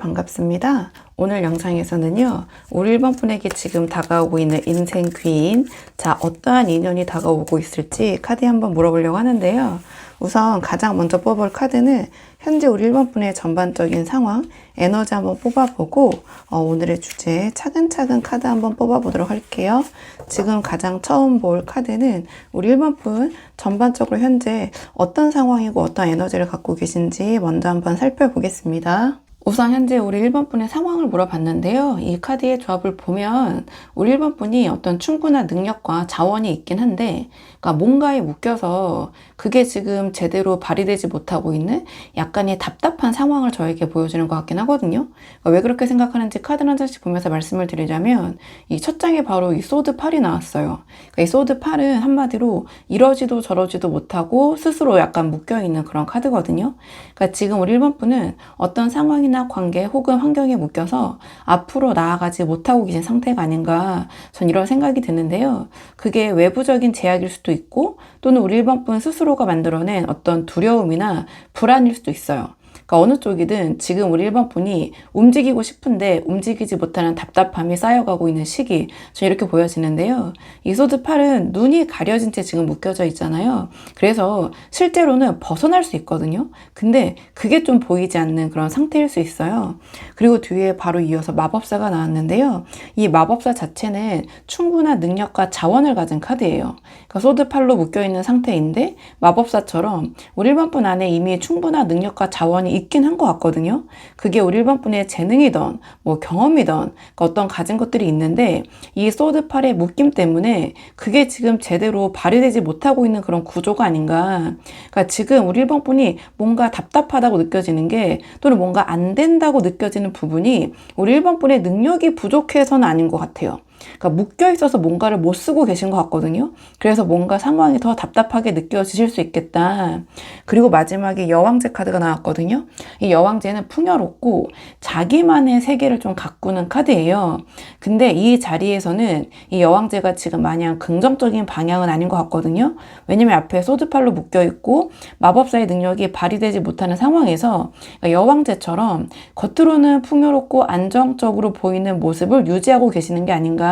반갑습니다. 오늘 영상에서는요, 우리 1번 분에게 지금 다가오고 있는 인생 귀인, 자, 어떠한 인연이 다가오고 있을지 카드에 한번 물어보려고 하는데요. 우선 가장 먼저 뽑을 카드는 현재 우리 1번 분의 전반적인 상황, 에너지 한번 뽑아보고 오늘의 주제 차근차근 카드 한번 뽑아보도록 할게요. 지금 가장 처음 볼 카드는 우리 1번 분 전반적으로 현재 어떤 상황이고 어떤 에너지를 갖고 계신지 먼저 한번 살펴보겠습니다. 우선 현재 우리 1번 분의 상황을 물어봤는데요. 이 카드의 조합을 보면 우리 1번 분이 어떤 충분한 능력과 자원이 있긴 한데, 그러니까 뭔가에 묶여서 그게 지금 제대로 발휘되지 못하고 있는 약간의 답답한 상황을 저에게 보여주는 것 같긴 하거든요. 그러니까 왜 그렇게 생각하는지 카드 한 장씩 보면서 말씀을 드리자면, 이 첫 장에 바로 이 소드 8이 나왔어요. 그러니까 이 소드 8은 한마디로 이러지도 저러지도 못하고 스스로 약간 묶여있는 그런 카드거든요. 그러니까 지금 우리 1번 분은 어떤 상황이나 관계 혹은 환경에 묶여서 앞으로 나아가지 못하고 계신 상태가 아닌가, 전 이런 생각이 드는데요. 그게 외부적인 제약일 수도 있고, 또는 우리 1번 분 스스로가 만들어낸 어떤 두려움이나 불안일 수도 있어요. 그러니까 어느 쪽이든 지금 우리 1번 분이 움직이고 싶은데 움직이지 못하는 답답함이 쌓여가고 있는 시기, 저 이렇게 보여지는데요. 이 소드 8은 눈이 가려진 채 지금 묶여져 있잖아요. 그래서 실제로는 벗어날 수 있거든요. 근데 그게 좀 보이지 않는 그런 상태일 수 있어요. 그리고 뒤에 바로 이어서 마법사가 나왔는데요. 이 마법사 자체는 충분한 능력과 자원을 가진 카드예요. 그러니까 소드 8로 묶여있는 상태인데 마법사처럼 우리 1번 분 안에 이미 충분한 능력과 자원이 있긴 한 것 같거든요. 그게 우리 1번 분의 재능이던 뭐 경험이던 그러니까 어떤 가진 것들이 있는데, 이 소드 8의 묶임 때문에 그게 지금 제대로 발휘되지 못하고 있는 그런 구조가 아닌가. 그러니까 지금 우리 1번 분이 뭔가 답답하다고 느껴지는 게, 또는 뭔가 안 된다고 느껴지는 부분이 우리 1번 분의 능력이 부족해서는 아닌 것 같아요. 그러니까 묶여 있어서 뭔가를 못 쓰고 계신 것 같거든요. 그래서 뭔가 상황이 더 답답하게 느껴지실 수 있겠다. 그리고 마지막에 여왕제 카드가 나왔거든요. 이 여왕제는 풍요롭고 자기만의 세계를 좀 가꾸는 카드예요. 근데 이 자리에서는 이 여왕제가 지금 마냥 긍정적인 방향은 아닌 것 같거든요. 왜냐면 앞에 소드팔로 묶여 있고 마법사의 능력이 발휘되지 못하는 상황에서 여왕제처럼 겉으로는 풍요롭고 안정적으로 보이는 모습을 유지하고 계시는 게 아닌가.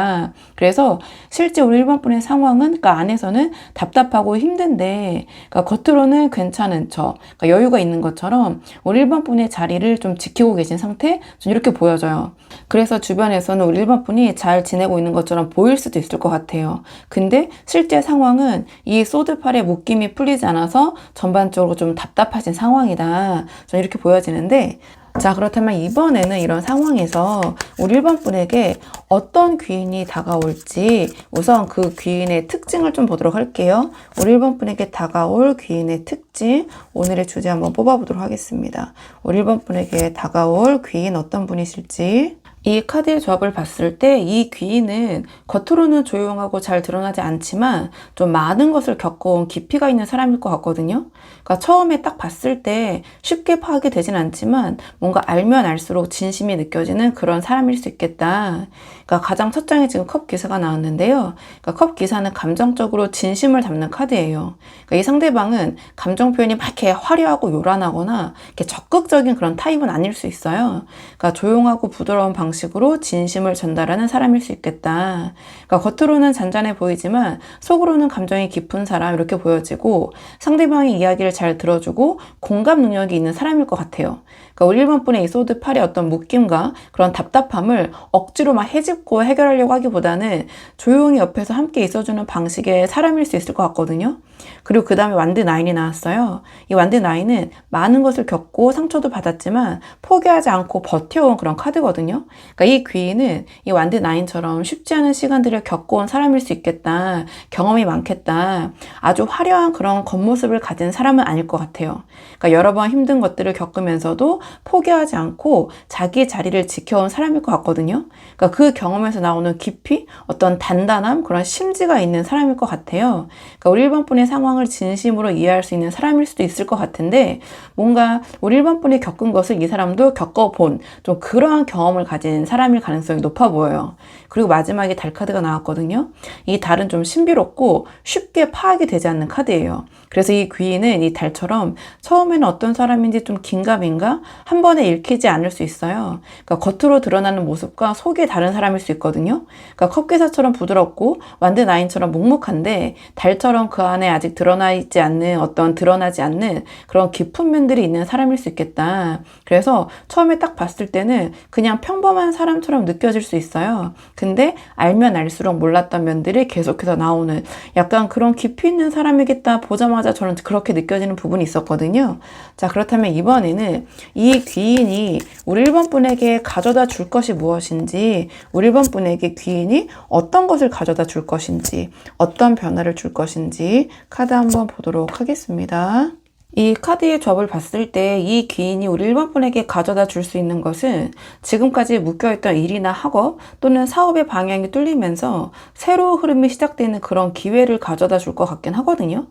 그래서 실제 우리 1번 분의 상황은, 그러니까 안에서는 답답하고 힘든데, 그러니까 겉으로는 괜찮은 척, 그러니까 여유가 있는 것처럼 우리 1번 분의 자리를 좀 지키고 계신 상태, 좀 이렇게 보여져요. 그래서 주변에서는 우리 1번 분이 잘 지내고 있는 것처럼 보일 수도 있을 것 같아요. 근데 실제 상황은 이 소드팔의 묶임이 풀리지 않아서 전반적으로 좀 답답하신 상황이다, 좀 이렇게 보여지는데, 자, 그렇다면 이번에는 이런 상황에서 우리 1번 분에게 어떤 귀인이 다가올지 우선 그 귀인의 특징을 좀 보도록 할게요. 우리 1번 분에게 다가올 귀인의 특징, 오늘의 주제 한번 뽑아보도록 하겠습니다. 우리 1번 분에게 다가올 귀인 어떤 분이실지. 이 카드의 조합을 봤을 때 이 귀인은 겉으로는 조용하고 잘 드러나지 않지만 좀 많은 것을 겪어온 깊이가 있는 사람일 것 같거든요. 그러니까 처음에 딱 봤을 때 쉽게 파악이 되진 않지만 뭔가 알면 알수록 진심이 느껴지는 그런 사람일 수 있겠다. 그러니까 가장 첫 장에 지금 컵 기사가 나왔는데요. 그러니까 컵 기사는 감정적으로 진심을 담는 카드예요. 그러니까 이 상대방은 감정 표현이 막 이렇게 화려하고 요란하거나 이렇게 적극적인 그런 타입은 아닐 수 있어요. 그러니까 조용하고 부드러운 방식으로 진심을 전달하는 사람일 수 있겠다. 그러니까 겉으로는 잔잔해 보이지만 속으로는 감정이 깊은 사람, 이렇게 보여지고 상대방의 이야기를 잘 들어주고 공감 능력이 있는 사람일 것 같아요. 그러니까 우리 1번 분의 이 소드 8의 어떤 묶임과 그런 답답함을 억지로 막 헤집고 해결하려고 하기보다는 조용히 옆에서 함께 있어주는 방식의 사람일 수 있을 것 같거든요. 그리고 그 다음에 완드 9이 나왔어요. 이 완드 9은 많은 것을 겪고 상처도 받았지만 포기하지 않고 버텨온 그런 카드거든요. 그러니까 이 귀인은 이 완드 9처럼 쉽지 않은 시간들을 겪어온 사람일 수 있겠다. 경험이 많겠다. 아주 화려한 그런 겉모습을 가진 사람은 아닐 것 같아요. 그러니까 여러 번 힘든 것들을 겪으면서도 포기하지 않고 자기 자리를 지켜온 사람일 것 같거든요. 그러니까 그 경험에서 나오는 깊이, 어떤 단단함, 그런 심지가 있는 사람일 것 같아요. 그러니까 우리 1번 분의 상황을 진심으로 이해할 수 있는 사람일 수도 있을 것 같은데, 뭔가 우리 1번 분이 겪은 것을 이 사람도 겪어본 좀 그러한 경험을 가진 가진 사람일 가능성이 높아 보여요. 그리고 마지막에 달 카드가 나왔거든요. 이 달은 좀 신비롭고 쉽게 파악이 되지 않는 카드예요. 그래서 이 귀인은 이 달처럼 처음에는 어떤 사람인지 좀 긴가민가 한 번에 읽히지 않을 수 있어요. 그러니까 겉으로 드러나는 모습과 속이 다른 사람일 수 있거든요. 그러니까 컵기사처럼 부드럽고 완드나인처럼 묵묵한데 달처럼 그 안에 아직 드러나지 않는 그런 깊은 면들이 있는 사람일 수 있겠다. 그래서 처음에 딱 봤을 때는 그냥 평범한 사람처럼 느껴질 수 있어요. 근데 알면 알수록 몰랐던 면들이 계속해서 나오는 약간 그런 깊이 있는 사람이겠다 보자마자 저는 그렇게 느껴지는 부분이 있었거든요. 자, 그렇다면 이번에는 이 귀인이 우리 1번 분에게 가져다 줄 것이 무엇인지, 우리 1번 분에게 귀인이 어떤 것을 가져다 줄 것인지, 어떤 변화를 줄 것인지 카드 한번 보도록 하겠습니다. 이 카드의 조합을 봤을 때 이 귀인이 우리 1번 분에게 가져다 줄 수 있는 것은 지금까지 묶여있던 일이나 학업 또는 사업의 방향이 뚫리면서 새로운 흐름이 시작되는 그런 기회를 가져다 줄 것 같긴 하거든요.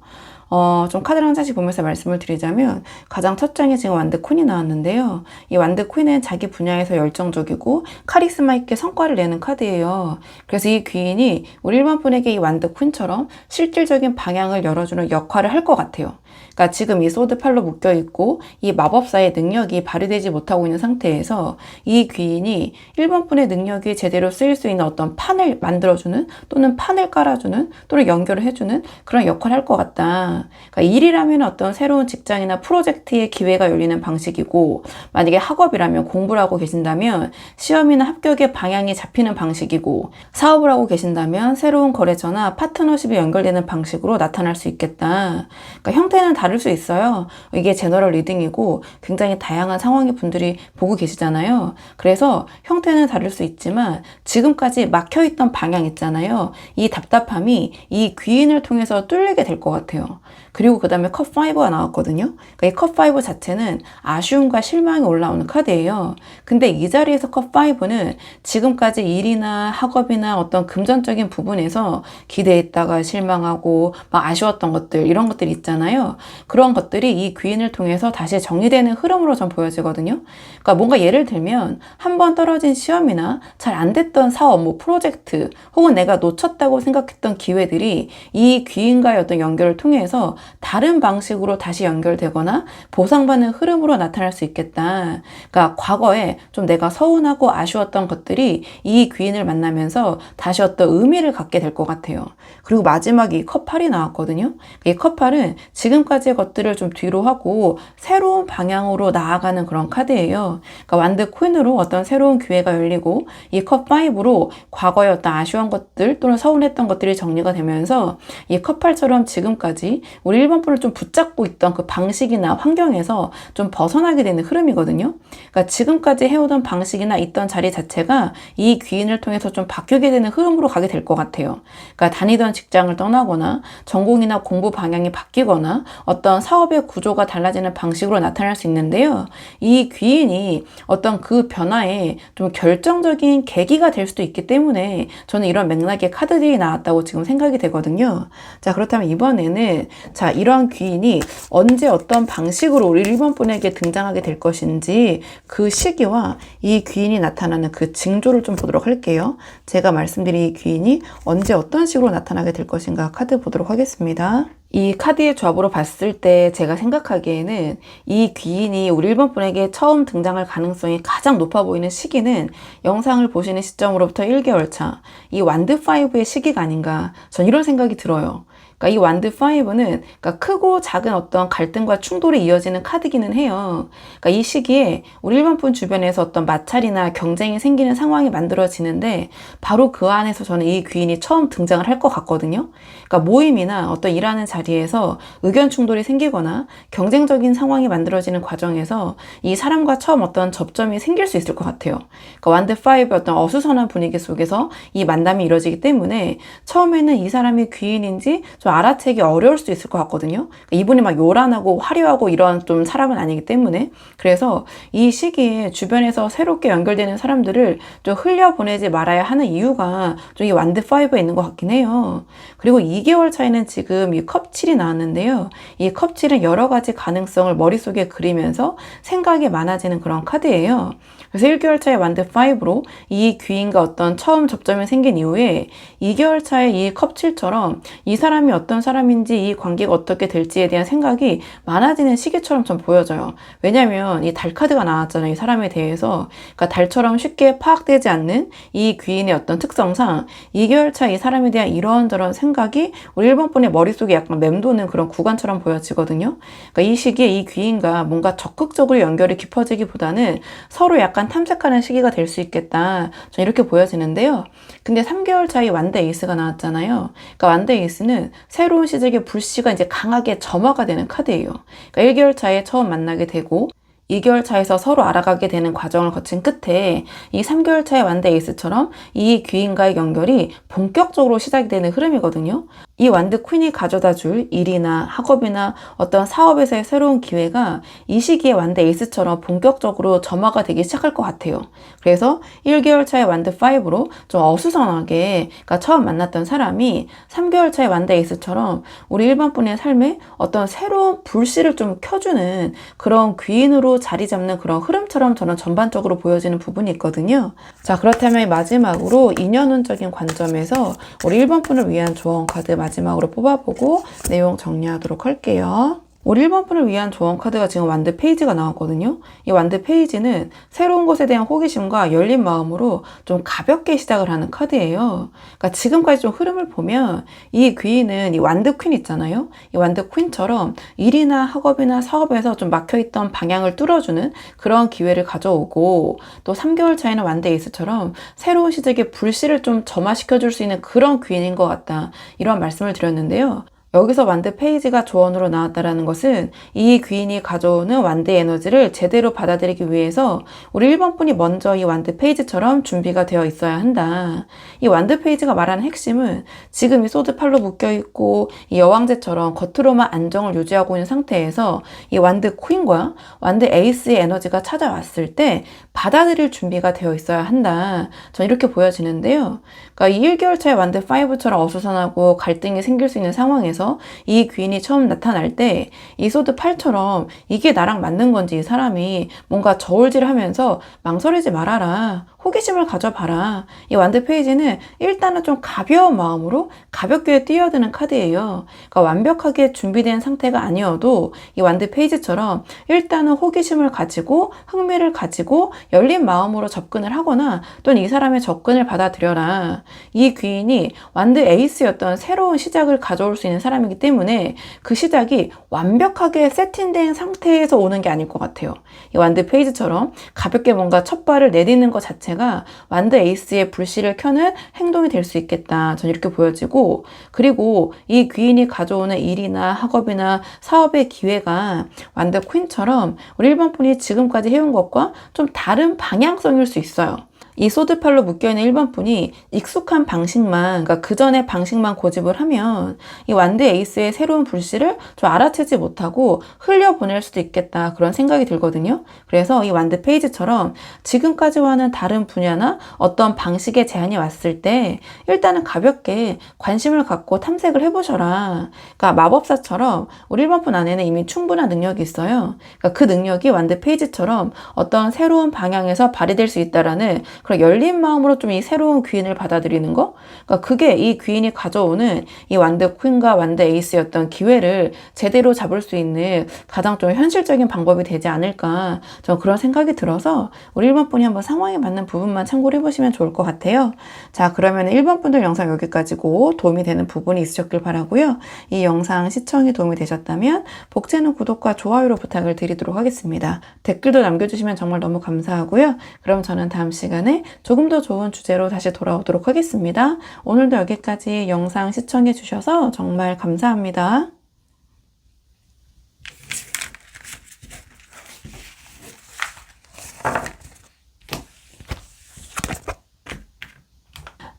좀 카드를 한 장씩 보면서 말씀을 드리자면 가장 첫 장에 지금 완드 퀸이 나왔는데요. 이 완드 퀸은 자기 분야에서 열정적이고 카리스마 있게 성과를 내는 카드예요. 그래서 이 귀인이 우리 1번 분에게 이 완드 퀸처럼 실질적인 방향을 열어주는 역할을 할 것 같아요. 그러니까 지금 이 소드 팔로 묶여 있고 이 마법사의 능력이 발휘되지 못하고 있는 상태에서 이 귀인이 1번 분의 능력이 제대로 쓰일 수 있는 어떤 판을 만들어주는 또는 판을 깔아주는 또는 연결을 해주는 그런 역할을 할 것 같다. 그러니까 일이라면 어떤 새로운 직장이나 프로젝트의 기회가 열리는 방식이고, 만약에 학업이라면 공부를 하고 계신다면 시험이나 합격의 방향이 잡히는 방식이고, 사업을 하고 계신다면 새로운 거래처나 파트너십이 연결되는 방식으로 나타날 수 있겠다. 그러니까 형태는 다를 수 있어요. 이게 제너럴 리딩이고 굉장히 다양한 상황의 분들이 보고 계시잖아요. 그래서 형태는 다를 수 있지만 지금까지 막혀있던 방향 있잖아요. 이 답답함이 이 귀인을 통해서 뚫리게 될 것 같아요. 그리고 그 다음에 컵 5가 나왔거든요. 그러니까 이 컵 5 자체는 아쉬움과 실망이 올라오는 카드예요. 근데 이 자리에서 컵 5는 지금까지 일이나 학업이나 어떤 금전적인 부분에서 기대했다가 실망하고 막 아쉬웠던 것들, 이런 것들이 있잖아요. 그런 것들이 이 귀인을 통해서 다시 정리되는 흐름으로 전 보여지거든요. 그러니까 뭔가 예를 들면 한 번 떨어진 시험이나 잘 안 됐던 사업, 뭐 프로젝트, 혹은 내가 놓쳤다고 생각했던 기회들이 이 귀인과의 어떤 연결을 통해서 다른 방식으로 다시 연결되거나 보상받는 흐름으로 나타날 수 있겠다. 그러니까 과거에 좀 내가 서운하고 아쉬웠던 것들이 이 귀인을 만나면서 다시 어떤 의미를 갖게 될 것 같아요. 그리고 마지막에 이 컵 8이 나왔거든요. 이 컵 8은 지금까지의 것들을 좀 뒤로 하고 새로운 방향으로 나아가는 그런 카드예요. 그러니까 완드 퀸으로 어떤 새로운 기회가 열리고, 이 컵 5로 과거의 어떤 아쉬운 것들 또는 서운했던 것들이 정리가 되면서 이 컵 8처럼 지금까지 우리 1번 분을 좀 붙잡고 있던 그 방식이나 환경에서 좀 벗어나게 되는 흐름이거든요. 그러니까 지금까지 해오던 방식이나 있던 자리 자체가 이 귀인을 통해서 좀 바뀌게 되는 흐름으로 가게 될 것 같아요. 그러니까 다니던 직장을 떠나거나 전공이나 공부 방향이 바뀌거나 어떤 사업의 구조가 달라지는 방식으로 나타날 수 있는데요. 이 귀인이 어떤 그 변화에 좀 결정적인 계기가 될 수도 있기 때문에 저는 이런 맥락의 카드들이 나왔다고 지금 생각이 되거든요. 자, 그렇다면 이번에는 자, 이러한 귀인이 언제 어떤 방식으로 우리 1번 분에게 등장하게 될 것인지 그 시기와 이 귀인이 나타나는 그 징조를 좀 보도록 할게요. 제가 말씀드린 이 귀인이 언제 어떤 식으로 나타나게 될 것인가 카드 보도록 하겠습니다. 이 카드의 조합으로 봤을 때 제가 생각하기에는 이 귀인이 우리 1번 분에게 처음 등장할 가능성이 가장 높아 보이는 시기는 영상을 보시는 시점으로부터 1개월 차, 이 완드 5의 시기가 아닌가, 전 이런 생각이 들어요. 그러니까 이 완드 5는 그러니까 크고 작은 어떤 갈등과 충돌이 이어지는 카드기는 해요. 그러니까 이 시기에 우리 1번 분 주변에서 어떤 마찰이나 경쟁이 생기는 상황이 만들어지는데 바로 그 안에서 저는 이 귀인이 처음 등장을 할 것 같거든요. 그러니까 모임이나 어떤 일하는 자리에서 의견 충돌이 생기거나 경쟁적인 상황이 만들어지는 과정에서 이 사람과 처음 어떤 접점이 생길 수 있을 것 같아요. 그러니까 완드 5의 어떤 어수선한 분위기 속에서 이 만남이 이루어지기 때문에 처음에는 이 사람이 귀인인지 좀 알아채기 어려울 수도 있을 것 같거든요. 이분이 막 요란하고 화려하고 이런 좀 사람은 아니기 때문에. 그래서 이 시기에 주변에서 새롭게 연결되는 사람들을 좀 흘려보내지 말아야 하는 이유가 좀 이 완드 5에 있는 것 같긴 해요. 그리고 2개월 차이는 지금 이 컵7이 나왔는데요. 이 컵7은 여러 가지 가능성을 머릿속에 그리면서 생각이 많아지는 그런 카드예요. 그래서 1개월 차의 완드 5로 이 귀인과 어떤 처음 접점이 생긴 이후에 2개월 차의 이 컵7처럼 이 사람이 어떤 사람인지 이 관계가 어떻게 될지에 대한 생각이 많아지는 시기처럼 좀 보여져요. 왜냐면 이 달 카드가 나왔잖아요. 이 사람에 대해서. 그러니까 달처럼 쉽게 파악되지 않는 이 귀인의 어떤 특성상 2개월 차 이 사람에 대한 이런저런 생각이 우리 1번 분의 머릿속에 약간 맴도는 그런 구간처럼 보여지거든요. 그러니까 이 시기에 이 귀인과 뭔가 적극적으로 연결이 깊어지기보다는 서로 약간 탐색하는 시기가 될 수 있겠다. 전 이렇게 보여지는데요. 근데 3개월 차이 완드 에이스가 나왔잖아요. 그러니까 완드 에이스는 새로운 시작의 불씨가 이제 강하게 점화가 되는 카드예요. 그러니까 1개월 차에 처음 만나게 되고 2개월 차에서 서로 알아가게 되는 과정을 거친 끝에 이 3개월 차의 완드 에이스처럼 이 귀인과의 연결이 본격적으로 시작이 되는 흐름이거든요. 이 완드 퀸이 가져다 줄 일이나 학업이나 어떤 사업에서의 새로운 기회가 이 시기에 완드 에이스처럼 본격적으로 점화가 되기 시작할 것 같아요. 그래서 1개월 차의 완드 5로 좀 어수선하게, 그러니까 처음 만났던 사람이 3개월 차의 완드 에이스처럼 우리 일반 분의 삶에 어떤 새로운 불씨를 좀 켜주는 그런 귀인으로 자리 잡는 그런 흐름처럼 저는 전반적으로 보여지는 부분이 있거든요. 자, 그렇다면 마지막으로 인연운적인 관점에서 우리 1번 분을 위한 조언 카드 마지막으로 뽑아보고 내용 정리하도록 할게요. 우리 1번 분을 위한 조언 카드가 지금 완드 페이지가 나왔거든요. 이 완드 페이지는 새로운 것에 대한 호기심과 열린 마음으로 좀 가볍게 시작을 하는 카드예요. 그러니까 지금까지 좀 흐름을 보면 이 귀인은 이 완드 퀸 있잖아요. 이 완드 퀸처럼 일이나 학업이나 사업에서 좀 막혀있던 방향을 뚫어주는 그런 기회를 가져오고, 또 3개월 차이는 완드 에이스처럼 새로운 시작의 불씨를 좀 점화시켜줄 수 있는 그런 귀인인 것 같다. 이런 말씀을 드렸는데요. 여기서 완드 페이지가 조언으로 나왔다라는 것은 이 귀인이 가져오는 완드 에너지를 제대로 받아들이기 위해서 우리 1번 분이 먼저 이 완드 페이지처럼 준비가 되어 있어야 한다. 이 완드 페이지가 말하는 핵심은 지금 이 소드 팔로 묶여 있고 이 여왕제처럼 겉으로만 안정을 유지하고 있는 상태에서 이 완드 퀸과 완드 에이스의 에너지가 찾아왔을 때 받아들일 준비가 되어 있어야 한다. 전 이렇게 보여지는데요. 그러니까 이 1개월 차의 완드 5처럼 어수선하고 갈등이 생길 수 있는 상황에서 이 귀인이 처음 나타날 때 이 소드 8처럼 이게 나랑 맞는 건지 이 사람이 뭔가 저울질을 하면서 망설이지 말아라. 호기심을 가져봐라. 이 완드 페이지는 일단은 좀 가벼운 마음으로 가볍게 뛰어드는 카드예요. 그러니까 완벽하게 준비된 상태가 아니어도 이 완드 페이지처럼 일단은 호기심을 가지고 흥미를 가지고 열린 마음으로 접근을 하거나 또는 이 사람의 접근을 받아들여라. 이 귀인이 완드 에이스였던 새로운 시작을 가져올 수 있는 사람이기 때문에 그 시작이 완벽하게 세팅된 상태에서 오는 게 아닐 것 같아요. 이 완드 페이지처럼 가볍게 뭔가 첫 발을 내딛는 것 자체가 완드 에이스의 불씨를 켜는 행동이 될 수 있겠다. 전 이렇게 보여지고, 그리고 이 귀인이 가져오는 일이나 학업이나 사업의 기회가 완드 퀸처럼 우리 1번 분이 지금까지 해온 것과 좀 다른 방향성일 수 있어요. 이 소드팔로 묶여있는 1번 분이 익숙한 방식만, 그러니까 그 전에 방식만 고집을 하면 이 완드 에이스의 새로운 불씨를 좀 알아채지 못하고 흘려보낼 수도 있겠다. 그런 생각이 들거든요. 그래서 이 완드 페이지처럼 지금까지와는 다른 분야나 어떤 방식의 제안이 왔을 때 일단은 가볍게 관심을 갖고 탐색을 해보셔라. 그러니까 마법사처럼 우리 1번 분 안에는 이미 충분한 능력이 있어요. 그러니까 그 능력이 완드 페이지처럼 어떤 새로운 방향에서 발휘될 수 있다라는 그런 열린 마음으로 좀 이 새로운 귀인을 받아들이는 거? 그러니까 그게 이 귀인이 가져오는 이 완드 퀸과 완드 에이스였던 기회를 제대로 잡을 수 있는 가장 좀 현실적인 방법이 되지 않을까. 저는 그런 생각이 들어서 우리 1번 분이 한번 상황에 맞는 부분만 참고를 해보시면 좋을 것 같아요. 자, 그러면 1번 분들 영상 여기까지고 도움이 되는 부분이 있으셨길 바라고요. 이 영상 시청이 도움이 되셨다면 복제는 구독과 좋아요로 부탁을 드리도록 하겠습니다. 댓글도 남겨주시면 정말 너무 감사하고요. 그럼 저는 다음 시간에 조금 더 좋은 주제로 다시 돌아오도록 하겠습니다. 오늘도 여기까지 영상 시청해 주셔서 정말 감사합니다.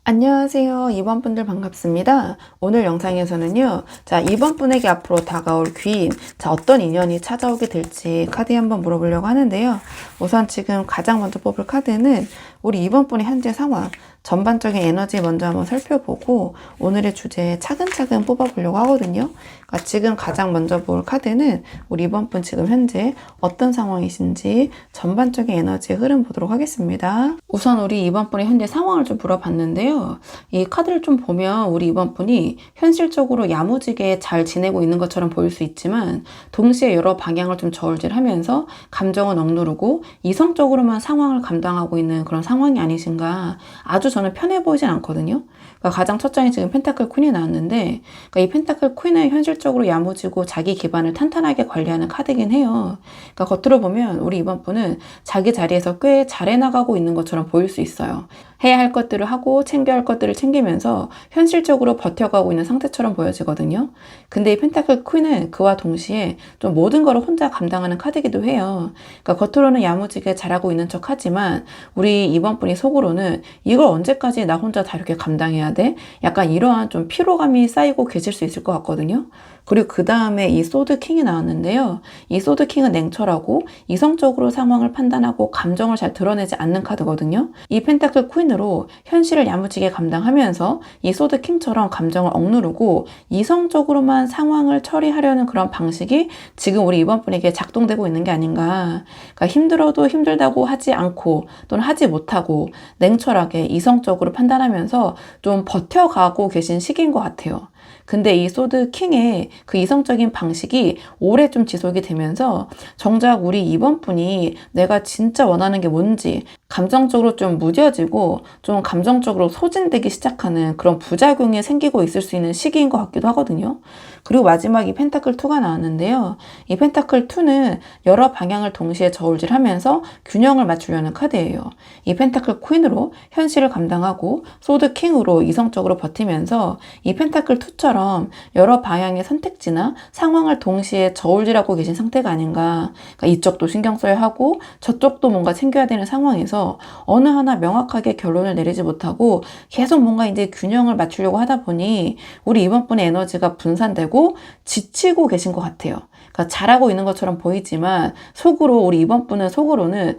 안녕하세요. 2번 분들 반갑습니다. 오늘 영상에서는요. 자, 2번 분에게 앞으로 다가올 귀인, 자, 어떤 인연이 찾아오게 될지 카드에 한번 물어보려고 하는데요. 우선 지금 가장 먼저 뽑을 카드는 우리 2번 분의 현재 상황, 전반적인 에너지 먼저 한번 살펴보고 오늘의 주제 차근차근 뽑아보려고 하거든요. 그러니까 지금 가장 먼저 볼 카드는 우리 2번 분 지금 현재 어떤 상황이신지 전반적인 에너지의 흐름 보도록 하겠습니다. 우선 우리 2번 분의 현재 상황을 좀 물어봤는데요. 이 카드를 좀 보면 우리 2번 분이 현실적으로 야무지게 잘 지내고 있는 것처럼 보일 수 있지만 동시에 여러 방향을 좀 저울질하면서 감정은 억누르고 이성적으로만 상황을 감당하고 있는 그런 상황이 아니신가. 아주 저는 편해 보이진 않거든요. 그러니까 가장 첫 장이 지금 펜타클 퀸이 나왔는데, 그러니까 이 펜타클 퀸은 현실적으로 야무지고 자기 기반을 탄탄하게 관리하는 카드긴 해요. 그러니까 겉으로 보면 우리 이번 분은 자기 자리에서 꽤 잘해 나가고 있는 것처럼 보일 수 있어요. 해야 할 것들을 하고 챙겨야 할 것들을 챙기면서 현실적으로 버텨가고 있는 상태처럼 보여지거든요. 근데 이 펜타클 퀸은 그와 동시에 좀 모든 걸 혼자 감당하는 카드이기도 해요. 그러니까 겉으로는 야무지게 잘하고 있는 척 하지만 우리 이번 분이 속으로는 이걸 언제까지 나 혼자 다 이렇게 감당해야 돼? 약간 이러한 좀 피로감이 쌓이고 계실 수 있을 것 같거든요. 그리고 그 다음에 이 소드 킹이 나왔는데요. 이 소드 킹은 냉철하고 이성적으로 상황을 판단하고 감정을 잘 드러내지 않는 카드거든요. 이 펜타클 퀸으로 현실을 야무지게 감당하면서 이 소드 킹처럼 감정을 억누르고 이성적으로만 상황을 처리하려는 그런 방식이 지금 우리 이번 분에게 작동되고 있는 게 아닌가. 그러니까 힘들어도 힘들다고 하지 않고 또는 하지 못하고 냉철하게 이성적으로 판단하면서 좀 버텨가고 계신 시기인 것 같아요. 근데 이 소드 킹의 그 이성적인 방식이 오래 좀 지속이 되면서 정작 우리 이번 분이 내가 진짜 원하는 게 뭔지 감정적으로 좀 무뎌지고 좀 감정적으로 소진되기 시작하는 그런 부작용이 생기고 있을 수 있는 시기인 것 같기도 하거든요. 그리고 마지막 이 펜타클 2가 나왔는데요. 이 펜타클 2는 여러 방향을 동시에 저울질하면서 균형을 맞추려는 카드예요. 이 펜타클 퀸으로 현실을 감당하고 소드 킹으로 이성적으로 버티면서 이 펜타클 2처럼 여러 방향의 선택지나 상황을 동시에 저울질하고 계신 상태가 아닌가. 그러니까 이쪽도 신경 써야 하고 저쪽도 뭔가 챙겨야 되는 상황에서 어느 하나 명확하게 결론을 내리지 못하고 계속 뭔가 이제 균형을 맞추려고 하다 보니 우리 이번 분의 에너지가 분산되고 지치고 계신 것 같아요. 그러니까 잘하고 있는 것처럼 보이지만 속으로 우리 이번 분은 속으로는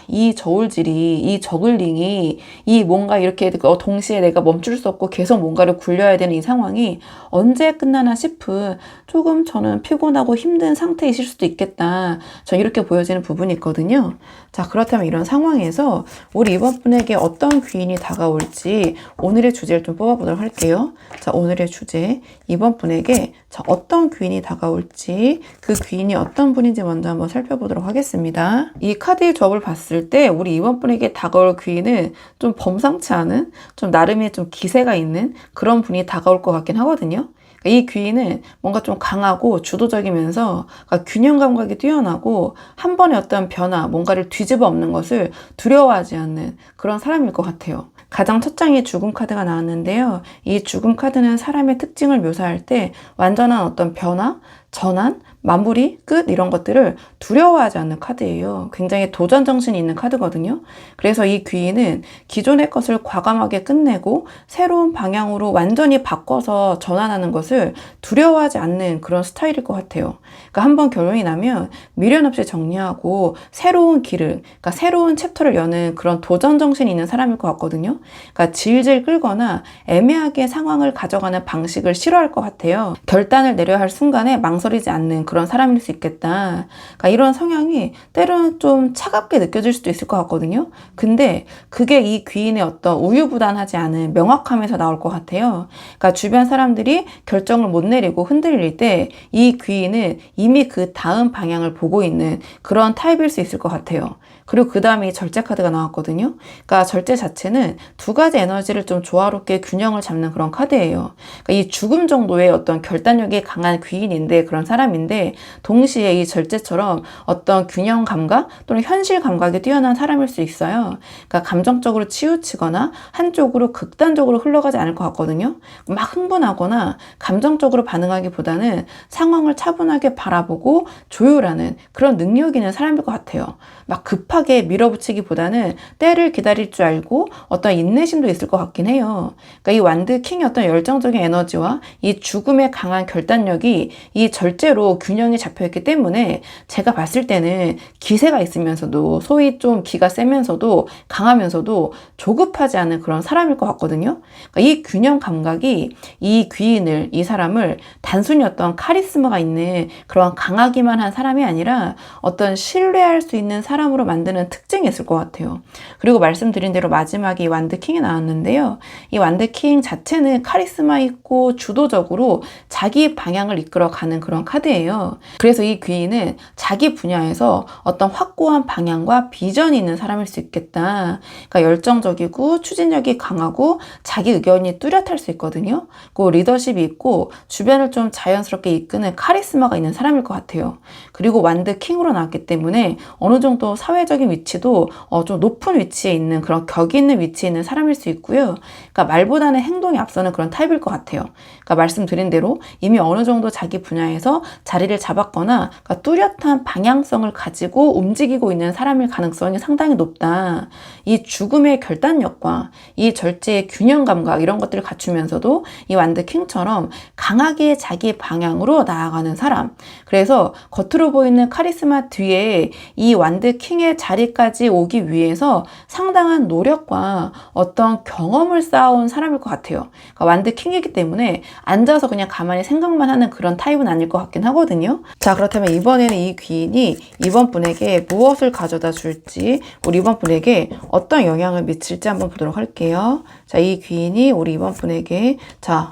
이 저울질이 이 저글링이 이 뭔가 이렇게 동시에 내가 멈출 수 없고 계속 뭔가를 굴려야 되는 이 상황이 언제 끝나나 싶은 조금 저는 피곤하고 힘든 상태이실 수도 있겠다. 저 이렇게 보여지는 부분이 있거든요. 자, 그렇다면 이런 상황에서 우리 이번 분에게 어떤 귀인이 다가올지 오늘의 주제를 좀 뽑아보도록 할게요. 자, 오늘의 주제 이번 분에게 자, 어떤 귀인이 다가올지 그 귀인이 어떤 분인지 먼저 한번 살펴보도록 하겠습니다. 이 카드의 조합을 봤을 때 우리 이번 분에게 다가올 귀인은 좀 범상치 않은 좀 나름의 좀 기세가 있는 그런 분이 다가올 것 같긴 하거든요. 이 귀인은 뭔가 좀 강하고 주도적이면서 균형 감각이 뛰어나고 한 번의 어떤 변화, 뭔가를 뒤집어 엎는 것을 두려워하지 않는 그런 사람일 것 같아요. 가장 첫 장에 죽음 카드가 나왔는데요. 이 죽음 카드는 사람의 특징을 묘사할 때 완전한 어떤 변화, 전환, 마무리, 끝 이런 것들을 두려워하지 않는 카드예요. 굉장히 도전 정신이 있는 카드거든요. 그래서 이 귀인은 기존의 것을 과감하게 끝내고 새로운 방향으로 완전히 바꿔서 전환하는 것을 두려워하지 않는 그런 스타일일 것 같아요. 그러니까 한번 결론이 나면 미련 없이 정리하고 새로운 길을, 그러니까 새로운 챕터를 여는 그런 도전 정신이 있는 사람일 것 같거든요. 그러니까 질질 끌거나 애매하게 상황을 가져가는 방식을 싫어할 것 같아요. 결단을 내려야 할 순간에 망설이지 않는 그런 사람일 수 있겠다. 그러니까 이런 성향이 때로는 좀 차갑게 느껴질 수도 있을 것 같거든요. 근데 그게 이 귀인의 어떤 우유부단하지 않은 명확함에서 나올 것 같아요. 그러니까 주변 사람들이 결정을 못 내리고 흔들릴 때 이 귀인은 이미 그 다음 방향을 보고 있는 그런 타입일 수 있을 것 같아요. 그리고 그 다음에 이 절제 카드가 나왔거든요. 그러니까 절제 자체는 두 가지 에너지를 좀 조화롭게 균형을 잡는 그런 카드예요. 그러니까 이 죽음 정도의 어떤 결단력이 강한 귀인인데 그런 사람인데 동시에 이 절제처럼 어떤 균형 감각 또는 현실 감각이 뛰어난 사람일 수 있어요. 그러니까 감정적으로 치우치거나 한쪽으로 극단적으로 흘러가지 않을 것 같거든요. 막 흥분하거나 감정적으로 반응하기보다는 상황을 차분하게 바라보고 조율하는 그런 능력 있는 사람일 것 같아요. 막 급하게 급하게 밀어붙이기보다는 때를 기다릴 줄 알고 어떤 인내심도 있을 것 같긴 해요. 그러니까 이 완드 킹의 어떤 열정적인 에너지와 이 죽음의 강한 결단력이 이 절제로 균형이 잡혀있기 때문에 제가 봤을 때는 기세가 있으면서도 소위 좀 기가 세면서도 강하면서도 조급하지 않은 그런 사람일 것 같거든요. 그러니까 이 균형 감각이 이 귀인을, 이 사람을 단순히 어떤 카리스마가 있는 그런 강하기만 한 사람이 아니라 어떤 신뢰할 수 있는 사람으로 만드는 특징이 있을 것 같아요. 그리고 말씀드린 대로 마지막에 이 완드 킹이 나왔는데요. 이 완드 킹 자체는 카리스마 있고 주도적으로 자기 방향을 이끌어가는 그런 카드예요. 그래서 이 귀인은 자기 분야에서 어떤 확고한 방향과 비전이 있는 사람일 수 있겠다. 그러니까 열정적이고 추진력이 강하고 자기 의견이 뚜렷할 수 있거든요. 그 리더십이 있고 주변을 좀 자연스럽게 이끄는 카리스마가 있는 사람일 것 같아요. 그리고 완드 킹으로 나왔기 때문에 어느 정도 사회적인 위치도 좀 높은 위치에 있는 그런 격이 있는 위치에 있는 사람일 수 있고요. 그러니까 말보다는 행동이 앞서는 그런 타입일 것 같아요. 그러니까 말씀드린 대로 이미 어느 정도 자기 분야에서 자리를 잡았거나 그러니까 뚜렷한 방향성을 가지고 움직이고 있는 사람일 가능성이 상당히 높다. 이 죽음의 결단력과 이 절제의 균형 감각 이런 것들을 갖추면서도 이 완드 킹처럼 강하게 자기 방향으로 나아가는 사람. 그래서 겉으로 보이는 카리스마 뒤에 이 완드 킹의 자리까지 오기 위해서 상당한 노력과 어떤 경험을 쌓아온 사람일 것 같아요. 그러니까 완드 킹이기 때문에 앉아서 그냥 가만히 생각만 하는 그런 타입은 아닐 것 같긴 하거든요. 자, 그렇다면 이번에는 이 귀인이 이번 분에게 무엇을 가져다 줄지, 우리 이번 분에게 어떤 영향을 미칠지 한번 보도록 할게요. 자, 이 귀인이 우리 이번 분에게